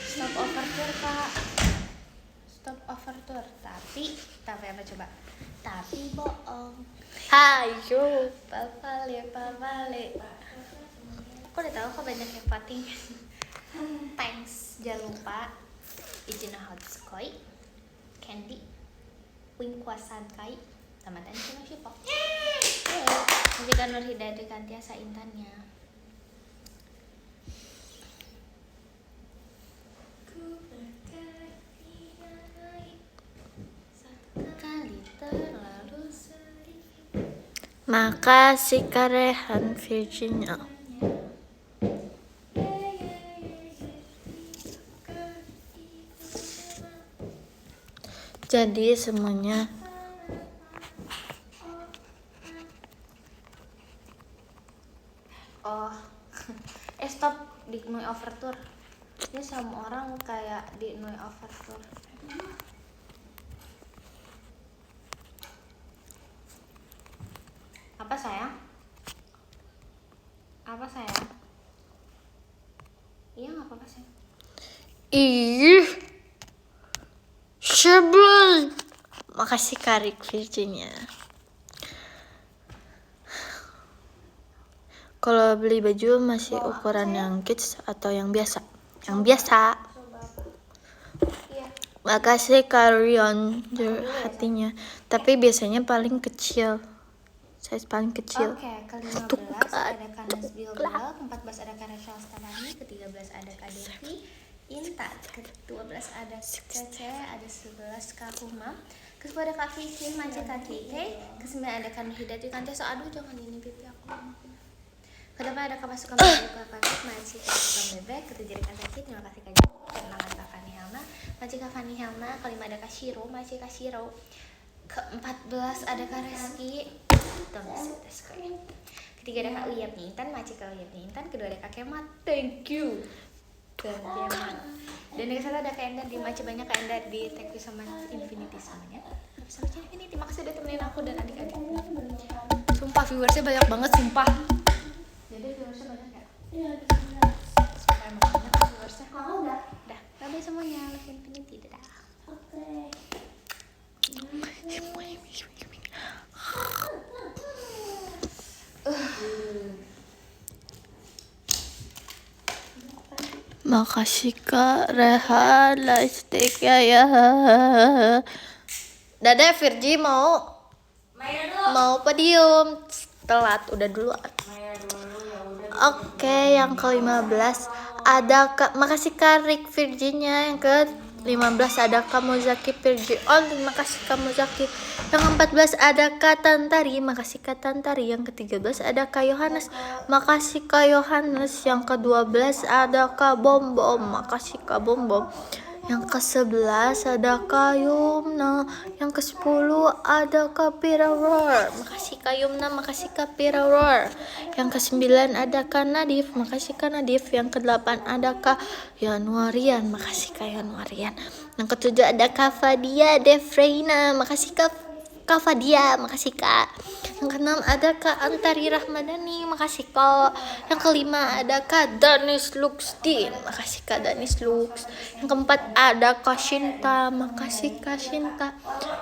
Stop overture Kak. Stop overture. Tapi apa coba? Tapi bohong. Hayo. Papale. Aku udah tahu kok banyak yang voting. Thanks, jangan lupa izin Hotskoi, Candy, Wingkwasan Kai, Tamatan Cina Shipok. Jika Nurhidayati Kantiasa Intannya. Kali terlalu sering. Makasih Karehan Virginia. Jadi semuanya Oh, stop di Noi Overture. Dia sama orang kayak di Noi Overture. Apa sayang? Apa sayang? Iya nggak apa-apa sayang. ih sebel. Makasih Karik Virginia. Kalau beli baju masih ukuran yang kids atau yang biasa? Yang biasa. Iya. Makasih Karion hatinya. Tapi biasanya paling kecil. Size paling kecil. Oke, ke-15 Tuh, ada Kanas Bilbel, ke-14 ada Kanas Shalstabani, ke-13 ada Kak Devi, Intan, ke-12 ada Cece, ada 11 Kak Umam, ke-10 ada Kak Vicky, Mace Kak Kike, ke-9 ada Kak Nurhidayati Kantiasa. Aduh jangan ini pipi aku. Ke-8 ada Kak Pasukan Bebek, Kak Panik, Mace Kak Pasukan Bebek, ke-7 ada Kak Zaki, terima kasih Kak Joko, ke-6 ada Kak Fani Helma, Mace Kak Fani Helma, ke-5 ada Kak Shiro, Mace Kak Shiro, ke-14 ada Kak Reski, ketiga ada Kak Uyap Nintan, Maci Kak Uyap Nintan, kedua ada Kak Kemat, thank you. Dan Kemat. Dan yang kesana ada Kak Endar di Maci, banyak Kak Endar di Thank you sama Infinity semuanya. Sama Infinity, makasih udah temenin aku dan adik-adik. Sumpah viewersnya banyak banget, sumpah. Jadi viewersnya banyak ya? Iya, sumpah emang banyak viewersnya. Udah. Bye semuanya, love Infinity, dadah. Makasih Kak Rehan Lightstick ya. Dadah Virgi mau podium. Telat udah dulu. Oke, yang ke-15 ada Kak, makasih Kak Rick Virginia. Yang ke 15 ada kamu Zaki Pirjion, terima kasih kamu Zaki. Yang 14 ada Kak Tantari, makasih Kak Tantari. Yang ke-13 ada Kak Yohanes, makasih Kak Yohanes. Yang ke-12 ada Kak Bom Bom, makasih Kak Bom Bom. Yang ke-11 ada Kak Yumna. Yang ke-10 ada Kak Pirawar, makasih Kak Yumna, makasih Kak Pirawar. Yang ke-9 ada Kak Nadif, makasih Kak Nadif. Yang ke-8 ada Kak Yanuarian, makasih Kak Yanuarian. Yang ke-7 ada Kak Fadia Defreina, makasih Kak Fadia, makasih Kak. Yang ke-6 ada Kak Antari Rahmadani, makasih Kak. Yang ke-5 ada Kak Danis Luxdin, makasih Kak Danis Lux. Yang ke-4 ada Kak Shinta, makasih Kak Shinta.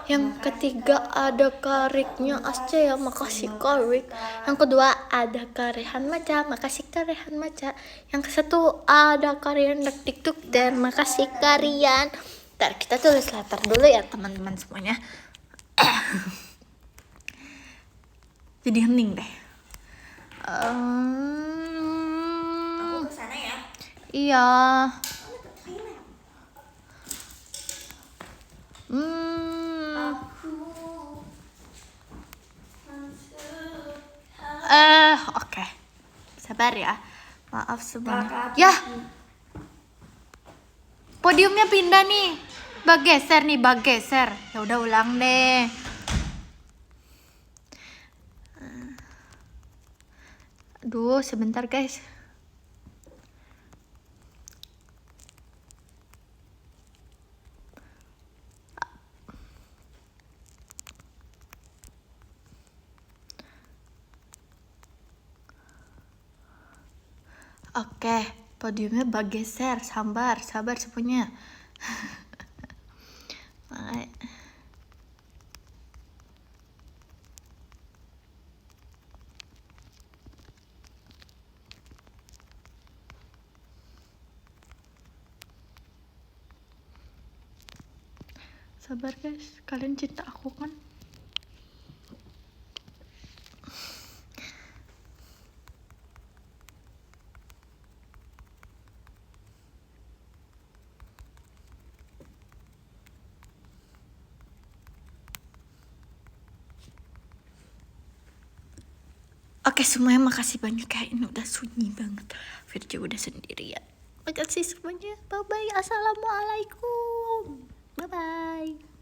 Yang ke-3 ada Kak Riknya Ascia, makasih Kak Rik. Yang ke-2 ada Kak Rehan Maca, makasih Kak Rehan Maca. Yang ke-1 ada Kak Rian Tiktuk dan makasih Kak Rian. Ntar kita tulis letter dulu ya teman-teman semuanya. Jadi hening deh. Aku kesana ya. Iya. Oke. Sabar ya. Maaf semuanya. Ya. Podiumnya pindah nih. Bageser nih, bageser. Ya udah ulang deh. Aduh, sebentar guys. Oke, podiumnya bageser. Sabar semuanya. Sabar guys, kalian cinta aku kan? Oke semuanya, makasih banyak ya. Ini udah sunyi banget. Virja udah sendirian. Makasih semuanya. Bye bye. Assalamualaikum. Bye bye.